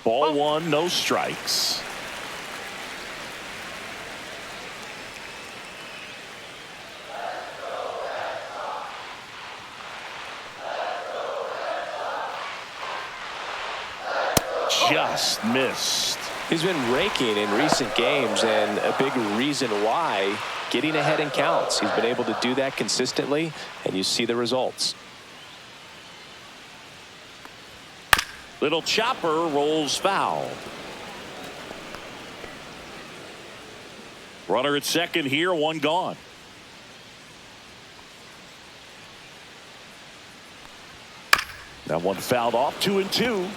Ball one, no strikes. Just missed. He's been raking in recent games, and a big reason why, getting ahead in counts. He's been able to do that consistently, and you see the results. Little chopper rolls foul. Runner at second here, one gone. That one fouled off, 2-2.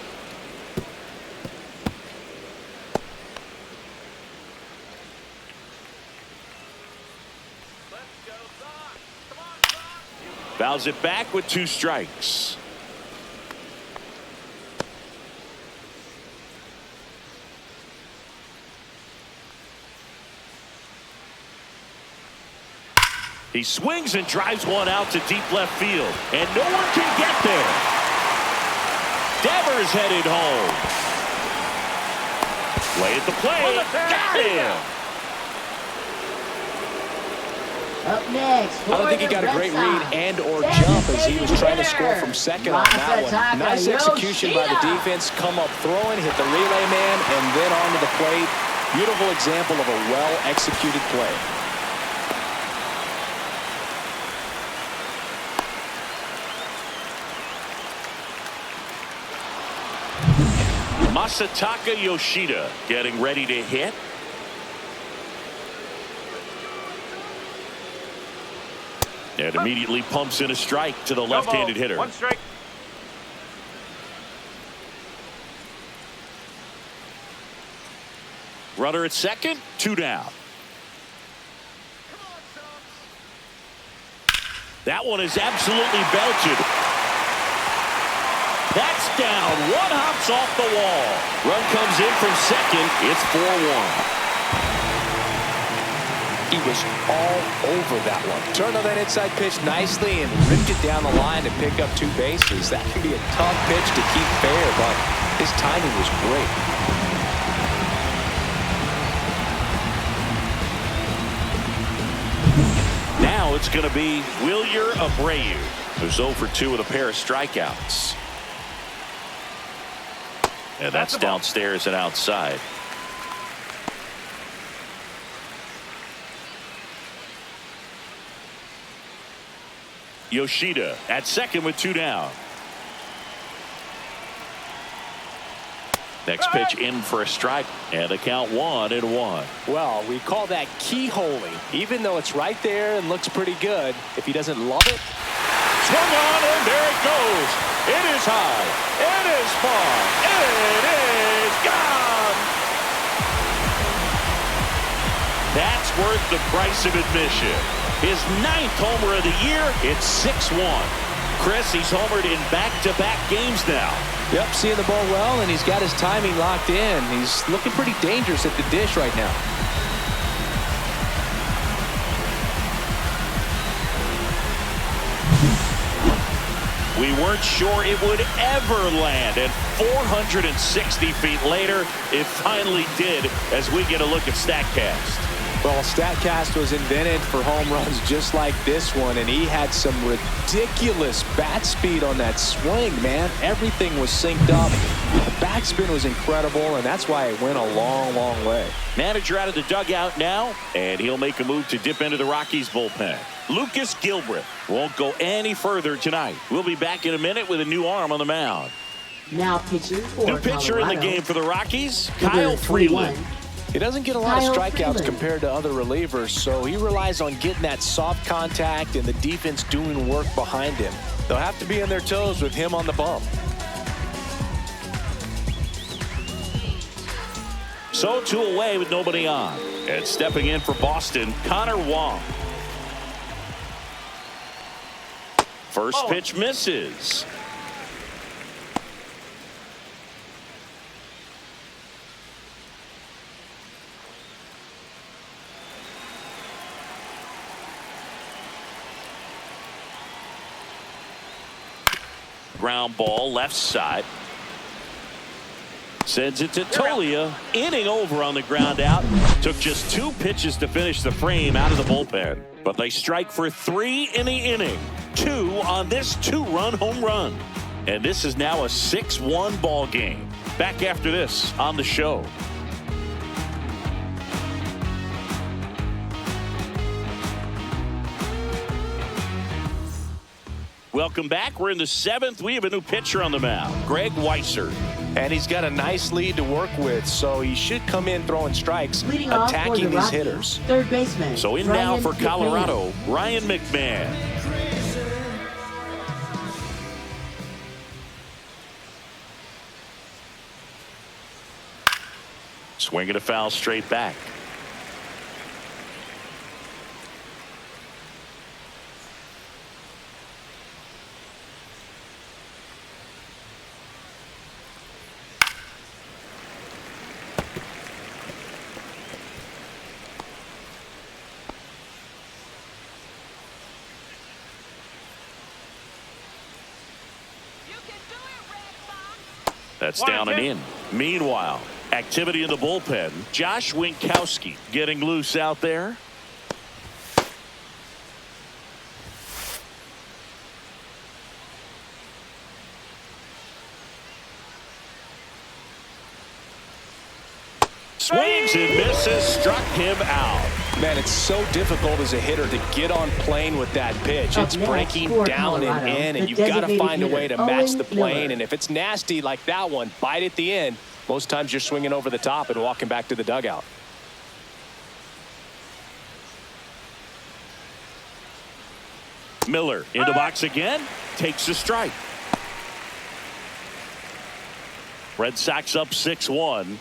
Fouls it back with 2 strikes. He swings and drives one out to deep left field, and no one can get there. Devers headed home. Play at the plate. Got him. Up next, I don't think he got a great read and or jump as he was trying to score from second on that one. Nice execution by the defense. Come up throwing, hit the relay man, and then onto the plate. Beautiful example of a well-executed play. Masataka Yoshida getting ready to hit. And immediately pumps in a strike to the left-handed hitter. 1 strike. Runner at second, 2 down. That one is absolutely belted. That's down. One hops off the wall. Run comes in from second. It's 4-1. He was all over that one. Turned on that inside pitch nicely and ripped it down the line to pick up 2 bases. That can be a tough pitch to keep fair, but his timing was great. Now it's going to be Wilyer Abreu, who's 0 for 2 with a pair of strikeouts. And that's downstairs and outside. Yoshida at second with 2 down. Next pitch in for a strike, and the count 1-1. Well, we call that keyholing. Even though it's right there and looks pretty good, if he doesn't love it. Swung on, and there it goes. It is high. It is far. It is gone. That's worth the price of admission. His 9th homer of the year. It's 6-1. Chris, he's homered in back-to-back games now. Yep, seeing the ball well, and he's got his timing locked in. He's looking pretty dangerous at the dish right now. We weren't sure it would ever land, and 460 feet later, it finally did as we get a look at StatCast. Well, StatCast was invented for home runs just like this one, and he had some ridiculous bat speed on that swing, man. Everything was synced up. The backspin was incredible, and that's why it went a long, long way. Manager out of the dugout now, and he'll make a move to dip into the Rockies bullpen. Lucas Gilbreth won't go any further tonight. We'll be back in a minute with a new arm on the mound. Now pitching for New pitcher Colorado. in the game for the Rockies, Number Kyle 21. Freeland. He doesn't get a lot of Kyle strikeouts Freeland. compared to other relievers, so he relies on getting that soft contact and the defense doing work behind him. They'll have to be on their toes with him on the bump. So 2 away with nobody on. And stepping in for Boston, Connor Wong. First pitch misses. Ground ball left side. Sends it to Tolia. Inning over on the ground out. Took just 2 pitches to finish the frame out of the bullpen. But they strike for 3 in the inning. 2 on this 2-run home run. And this is now a 6-1 ball game. Back after this on the show. Welcome back. We're in the 7th. We have a new pitcher on the mound, Greg Weisser. And he's got a nice lead to work with, so he should come in throwing strikes, Leading off for attacking the these Rockies, hitters. Third baseman. So in Ryan now for McMahon. Colorado, Ryan McMahon. Swinging a foul straight back. That's down and in. Meanwhile, activity in the bullpen. Josh Winkowski getting loose out there. Swings and misses, struck him out. Man, it's so difficult as a hitter to get on plane with that pitch. Up It's next breaking for down Colorado, and in, the and you've got to designated find a way to hitter, match Owen the plane. Miller. And if it's nasty like that one, bite at the end, most times you're swinging over the top and walking back to the dugout. Miller in the box again, takes a strike. Red Sox up 6-1.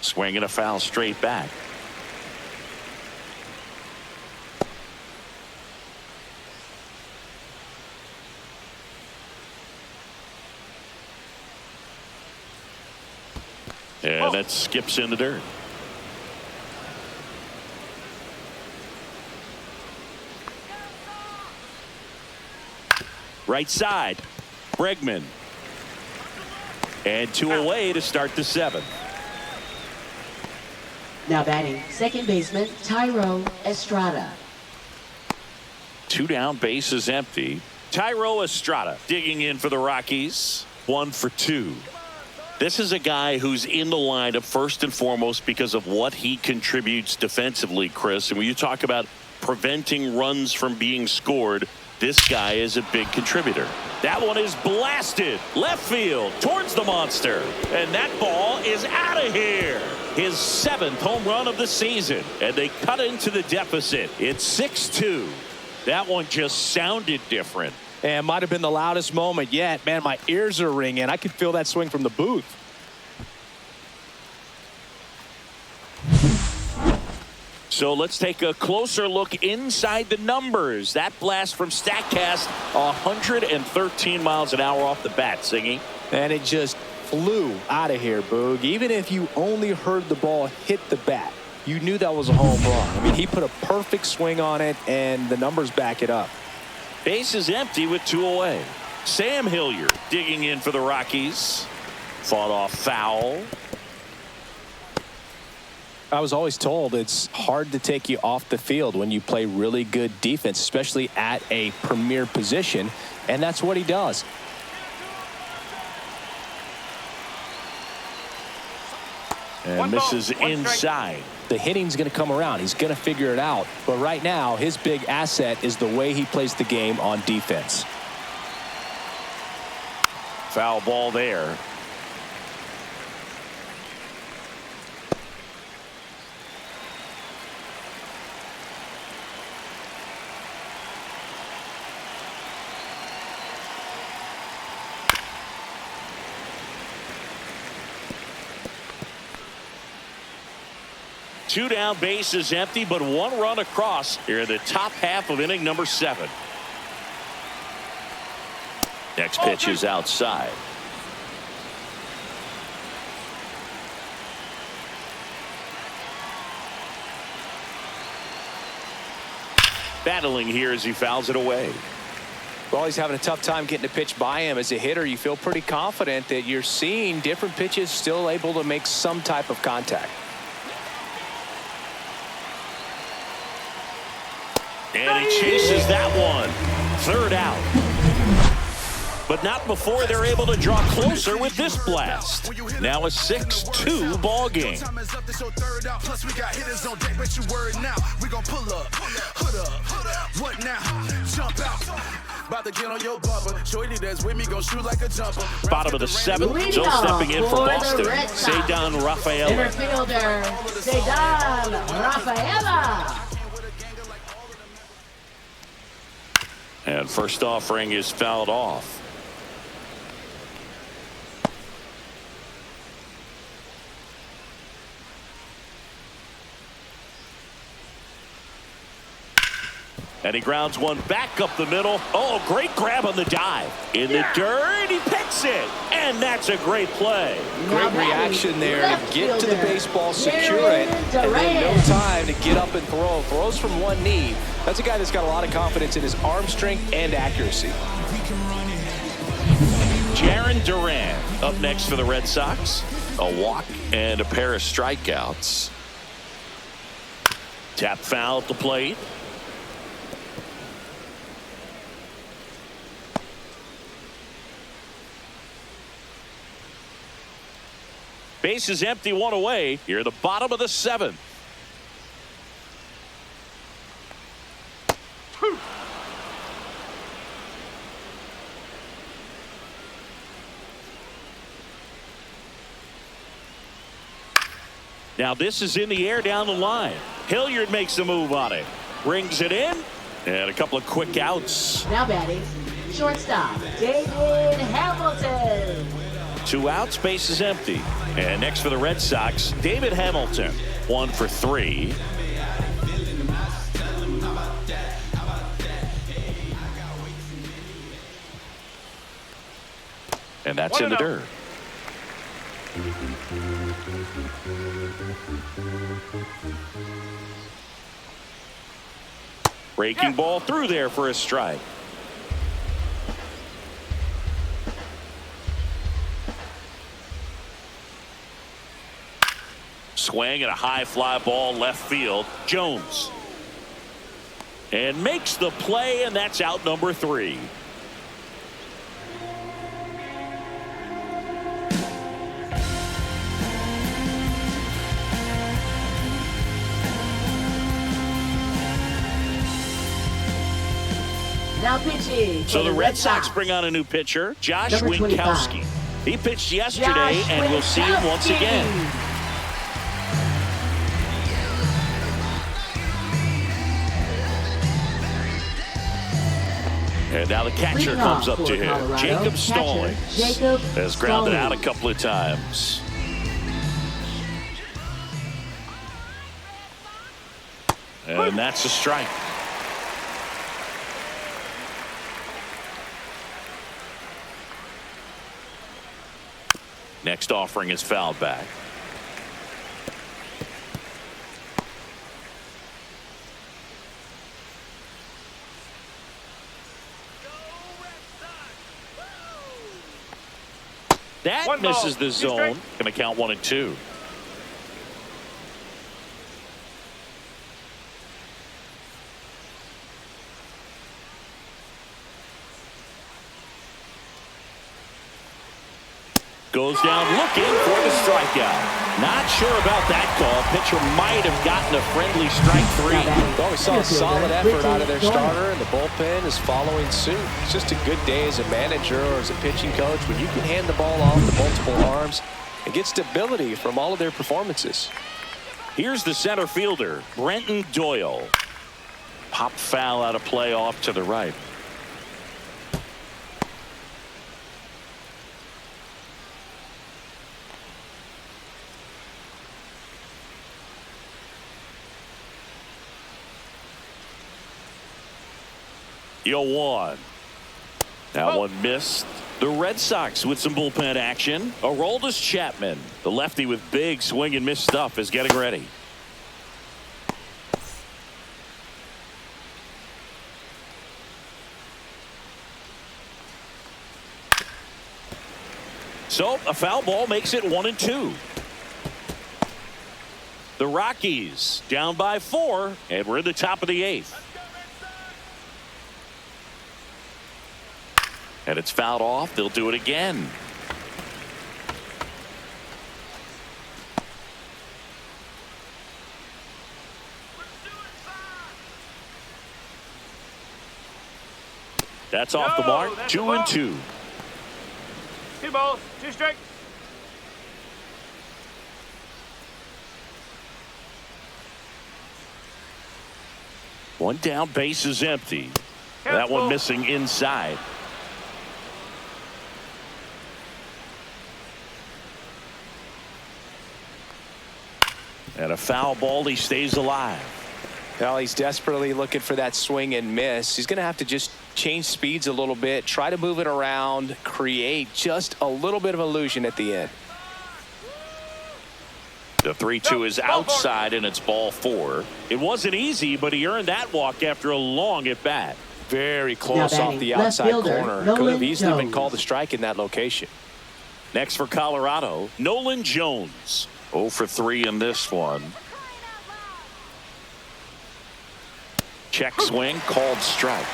Swinging a foul straight back. And that skips in the dirt. Right side, Bregman. And 2 away to start the 7th. Now batting, second baseman Tyro Estrada. 2 down, bases empty. Tyro Estrada digging in for the Rockies. 1 for 2. This is a guy who's in the lineup first and foremost because of what he contributes defensively, Chris. And when you talk about preventing runs from being scored, this guy is a big contributor. That one is blasted left field towards the monster, and that ball is out of here. His 7th home run of the season, and they cut into the deficit. It's 6-2. That one just sounded different. And might have been the loudest moment yet. Man, my ears are ringing. I could feel that swing from the booth. So let's take a closer look inside the numbers. That blast from StatCast, 113 miles an hour off the bat, Singy. And it just flew out of here, Boog. Even if you only heard the ball hit the bat, you knew that was a home run. I mean, he put a perfect swing on it, and the numbers back it up. Base is empty with 2 away. Sam Hilliard digging in for the Rockies. Fought off foul. I was always told it's hard to take you off the field when you play really good defense, especially at a premier position, and that's what he does. And misses inside. The hitting's going to come around. He's going to figure it out. But right now, his big asset is the way he plays the game on defense. Foul ball there. Two down, base is empty, but 1 run across here in the top half of inning number 7. Next pitch is outside. Battling here as he fouls it away. Well, he's having a tough time getting a pitch by him. As a hitter, you feel pretty confident that you're seeing different pitches still able to make some type of contact. And he chases that one. 3rd out. But not before they're able to draw closer with this blast. Now a 6-2 ball game. Plus we got hitters on deck, bet you word now. We gon' pull up, hood up, what now? Jump out. About to get on your bumper. Shorty that's with me gon' shoot like a jumper. Bottom of the 7th. Still stepping in for Boston. Cedar Rafaela. Center fielder, Cedar Rafaela. And first offering is fouled off. And he grounds one back up the middle. Oh, great grab on the dive. In the dirt, he picks it. And that's a great play. Great reaction there to get to the baseball, secure it, and then no time to get up and throw. Throws from one knee. That's a guy that's got a lot of confidence in his arm strength and accuracy. Jarren Duran up next for the Red Sox. A walk and a pair of strikeouts. Tap foul at the plate. Base is empty, 1 away. Here at the bottom of the 7th. Now this is in the air down the line. Hilliard makes a move on it. Brings it in. And a couple of quick outs. Now batting, shortstop, David Hamilton. 2 outs, base is empty. And next for the Red Sox, David Hamilton. 1 for 3. And that's in the dirt. Breaking ball through there for a strike. Swing and a high fly ball left field. Jones. And makes the play, and that's out number 3. Now pitching. So the Red Sox bring on a new pitcher, Josh Winkowski. He pitched yesterday, and we'll see him once again. And now the catcher comes up to him. Jacob Stallings has grounded out a couple of times. And that's a strike. Next offering is fouled back. That misses the zone. Going to count 1-2. Goes down looking for the strikeout. Not sure about that call. Pitcher might have gotten a friendly strike 3. Well, we saw a solid effort out of their starter, and the bullpen is following suit. It's just a good day as a manager or as a pitching coach when you can hand the ball off to multiple arms and get stability from all of their performances. Here's the center fielder, Brenton Doyle. Pop foul out of play off to the right. Yo, 1. That one missed. The Red Sox with some bullpen action. Aroldis Chapman, the lefty with big swing and miss stuff, is getting ready. So a foul ball makes it 1-2. The Rockies down by 4, and we're in the top of the 8th. And it's fouled off. They'll do it again. That's off the mark. 2-2. 2 balls, 2 strikes. One down, base is empty. That one missing inside. And a foul ball. He stays alive. Well, he's desperately looking for that swing and miss. He's going to have to just change speeds a little bit, try to move it around, create just a little bit of illusion at the end. The 3-2 is outside, and it's ball 4. It wasn't easy, but he earned that walk after a long at bat. Very close off the outside corner. Could have easily been called a strike in that location. Next for Colorado, Nolan Jones. 0 for 3 in this one. Check swing, called strike.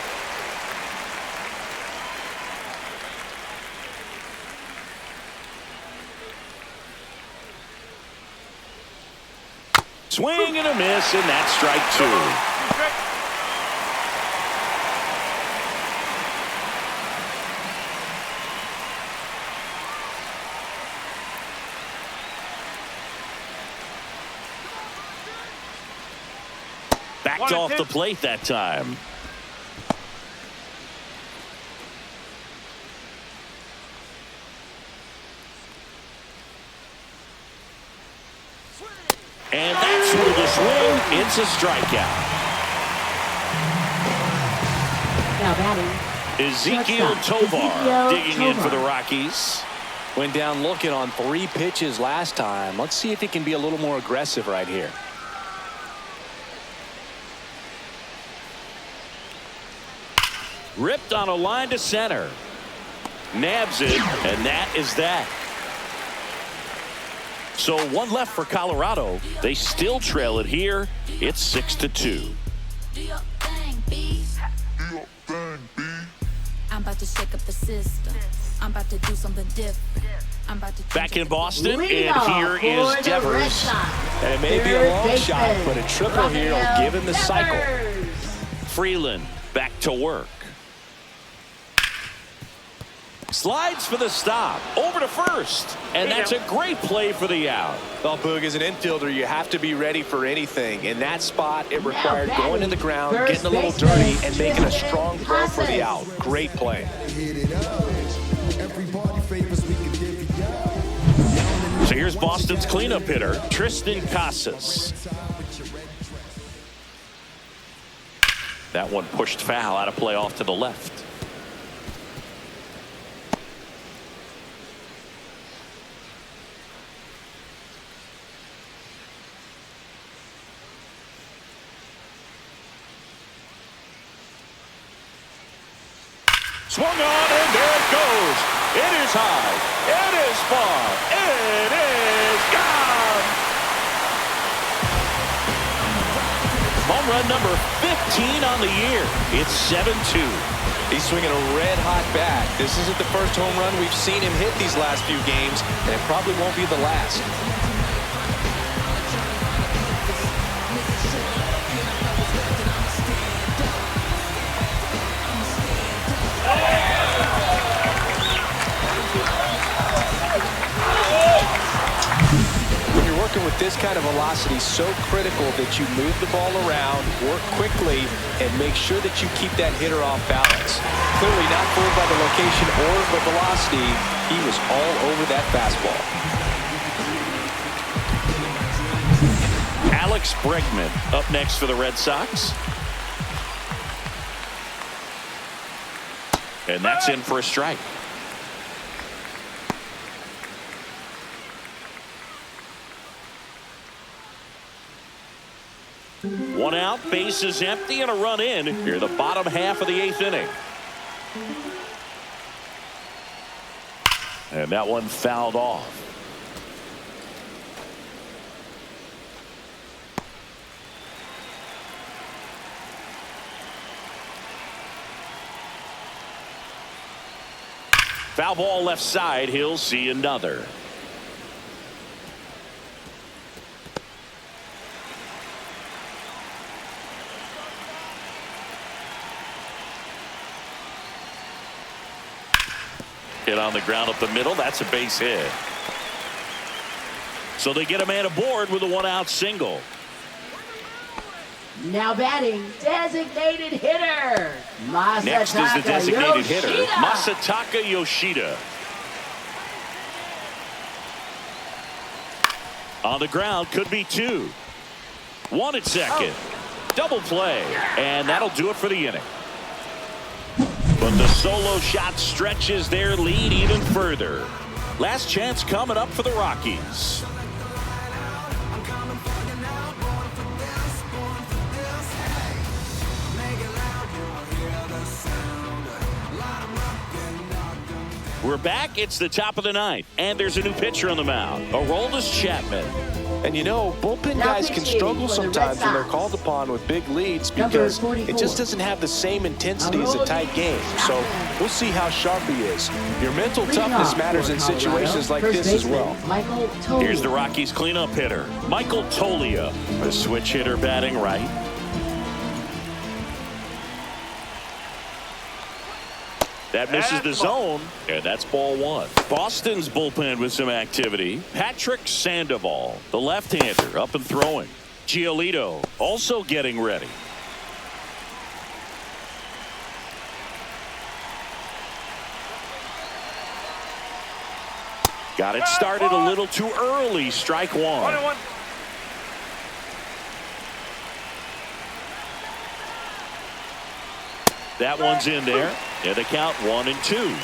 Swing and a miss, and that's strike 2. Backed off the plate that time. And that's through the swing. It's a strikeout. Now batting, Ezekiel Tovar digging in for the Rockies. Went down looking on 3 pitches last time. Let's see if he can be a little more aggressive right here. Ripped on a line to center. Nabs it, and that is that. So 1 left for Colorado. They still trail it here. It's 6-2. I'm about to shake up the system. I'm about to do something different. I'm about to back in Boston, and here is Devers. And it may be a long shot, but a triple here will give him the cycle. Freeland back to work. Slides for the stop. Over to first. And that's a great play for the out. Well, Boog, as an infielder, you have to be ready for anything. In that spot, it required going to the ground, getting a little dirty, and making a strong throw for the out. Great play. So here's Boston's cleanup hitter, Tristan Casas. That one pushed foul, out of play off to the left. Swung on, and there it goes. It is high. It is far. It is gone. Home run number 15 on the year. It's 7-2. He's swinging a red-hot bat. This isn't the first home run we've seen him hit these last few games, and it probably won't be the last. With this kind of velocity, so critical that you move the ball around, work quickly, and make sure that you keep that hitter off balance. Clearly not fooled by the location or the velocity. He was all over that fastball. Alex Bregman up next for the Red Sox. And that's in for a strike. One out, bases empty, and a run in here, the bottom half of the 8th inning. And that one fouled off. Foul ball left side, he'll see another. Hit on the ground up the middle. That's a base hit. So they get a man aboard with a 1-out single. Now batting, designated hitter, Masataka Next is the designated hitter, Yoshida. Masataka Yoshida. On the ground, could be 2. 1 at second. Double play. And that'll do it for the inning. But the solo shot stretches their lead even further. Last chance coming up for the Rockies. We're back. It's the top of the 9th, and there's a new pitcher on the mound, Aroldis Chapman. And you know, bullpen guys can struggle sometimes when they're called upon with big leads because it just doesn't have the same intensity as a tight game. So we'll see how sharp he is. Your mental toughness matters in situations like this as well. Here's the Rockies cleanup hitter, Michael Toglia, a switch hitter batting right. That misses the zone, and that's ball 1. Boston's bullpen with some activity. Patrick Sandoval, the left-hander, up and throwing. Giolito also getting ready. Got it started a little too early. Strike 1. 1-1. That one's in there. And the count 1-2.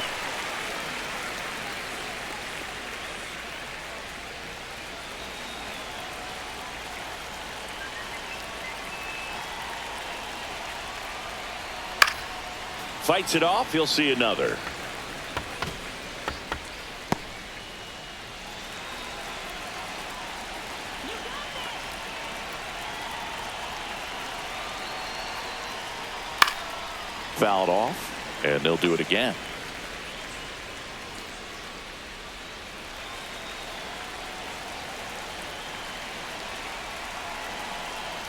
Fights it off. He'll see another. Fouled off, and they'll do it again.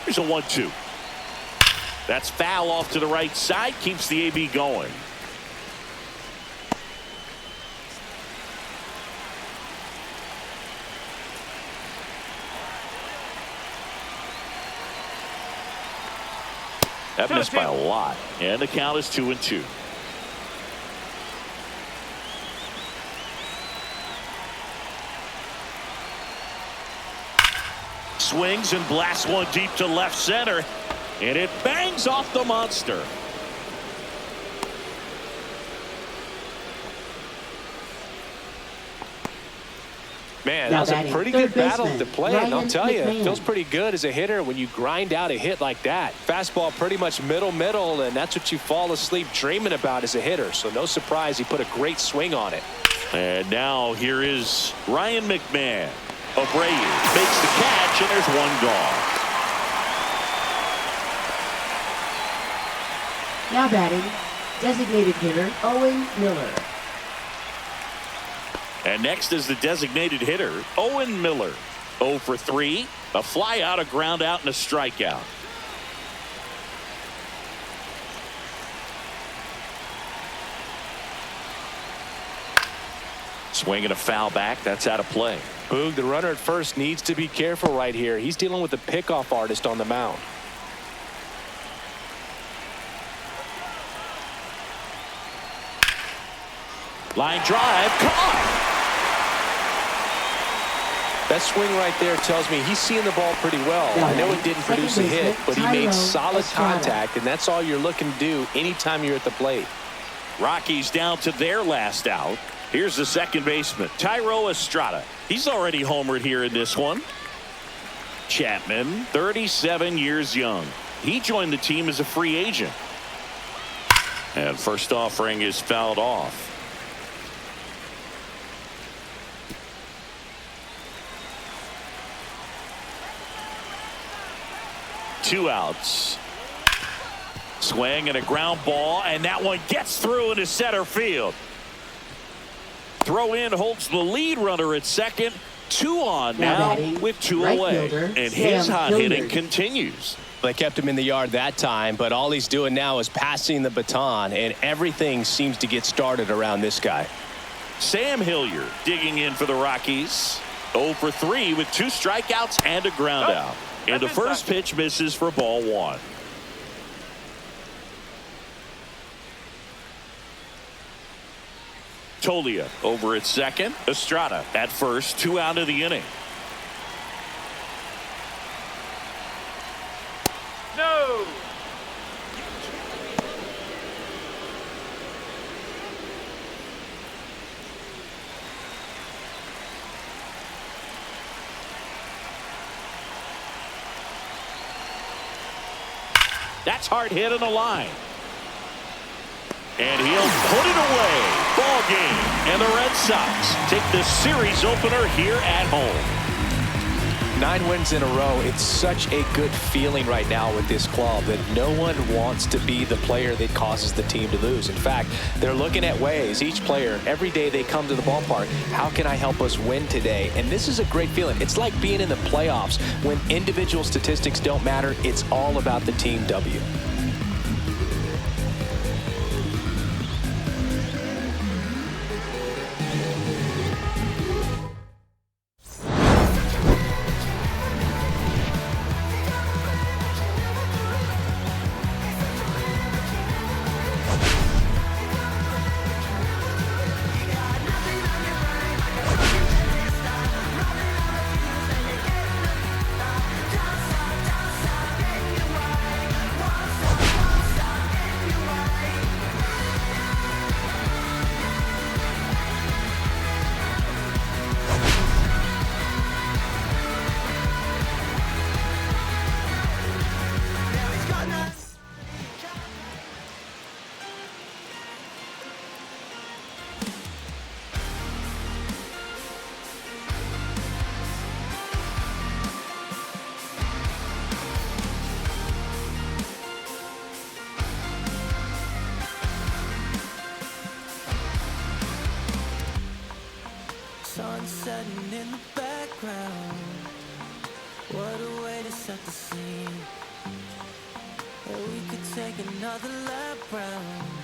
Here's a 1-2. That's foul off to the right side, keeps the AB going. That missed by a lot. And the count is 2-2. Swings and blasts one deep to left center. And it bangs off the monster. Man, that was a pretty good battle to play, and I'll tell you, it feels pretty good as a hitter when you grind out a hit like that. Fastball pretty much middle, and that's what you fall asleep dreaming about as a hitter. So no surprise he put a great swing on it. And now here is Ryan McMahon. Abreu makes the catch, and there's one gone. Now batting, designated hitter Owen Miller. And next is the designated hitter, Owen Miller. 0 for 3, a fly out, a ground out, and a strikeout. Swinging a foul back, that's out of play. Boog, the runner at first needs to be careful right here. He's dealing with a pickoff artist on the mound. Line drive, caught. That swing right there tells me he's seeing the ball pretty well. I know it didn't produce a hit, but he made solid contact, and that's all you're looking to do anytime you're at the plate. Rockies down to their last out. Here's the second baseman, Thairo Estrada. He's already homered here in this one. Chapman, 37 years young. He joined the team as a free agent. And first offering is fouled off. Two outs. Swing and a ground ball, and that one gets through into center field. Throw in holds the lead runner at second. 2 on now with 2 away. And his hot hitting continues. They kept him in the yard that time, but all he's doing now is passing the baton, and everything seems to get started around this guy. Sam Hilliard digging in for the Rockies. 0 for 3 with 2 strikeouts and a ground out. And the first pitch misses for ball 1. Tolia over at second. Estrada at first. 2 out of the inning. No. That's hard hit on the line. And he'll put it away. Ball game. And the Red Sox take the series opener here at home. 9 wins in a row. It's such a good feeling right now with this club that no one wants to be the player that causes the team to lose. In fact, they're looking at ways, each player, every day they come to the ballpark, how can I help us win today? And this is a great feeling. It's like being in the playoffs when individual statistics don't matter. It's all about the team W. Sun setting in the background. What a way to set the scene. Yeah, we could take another lap round.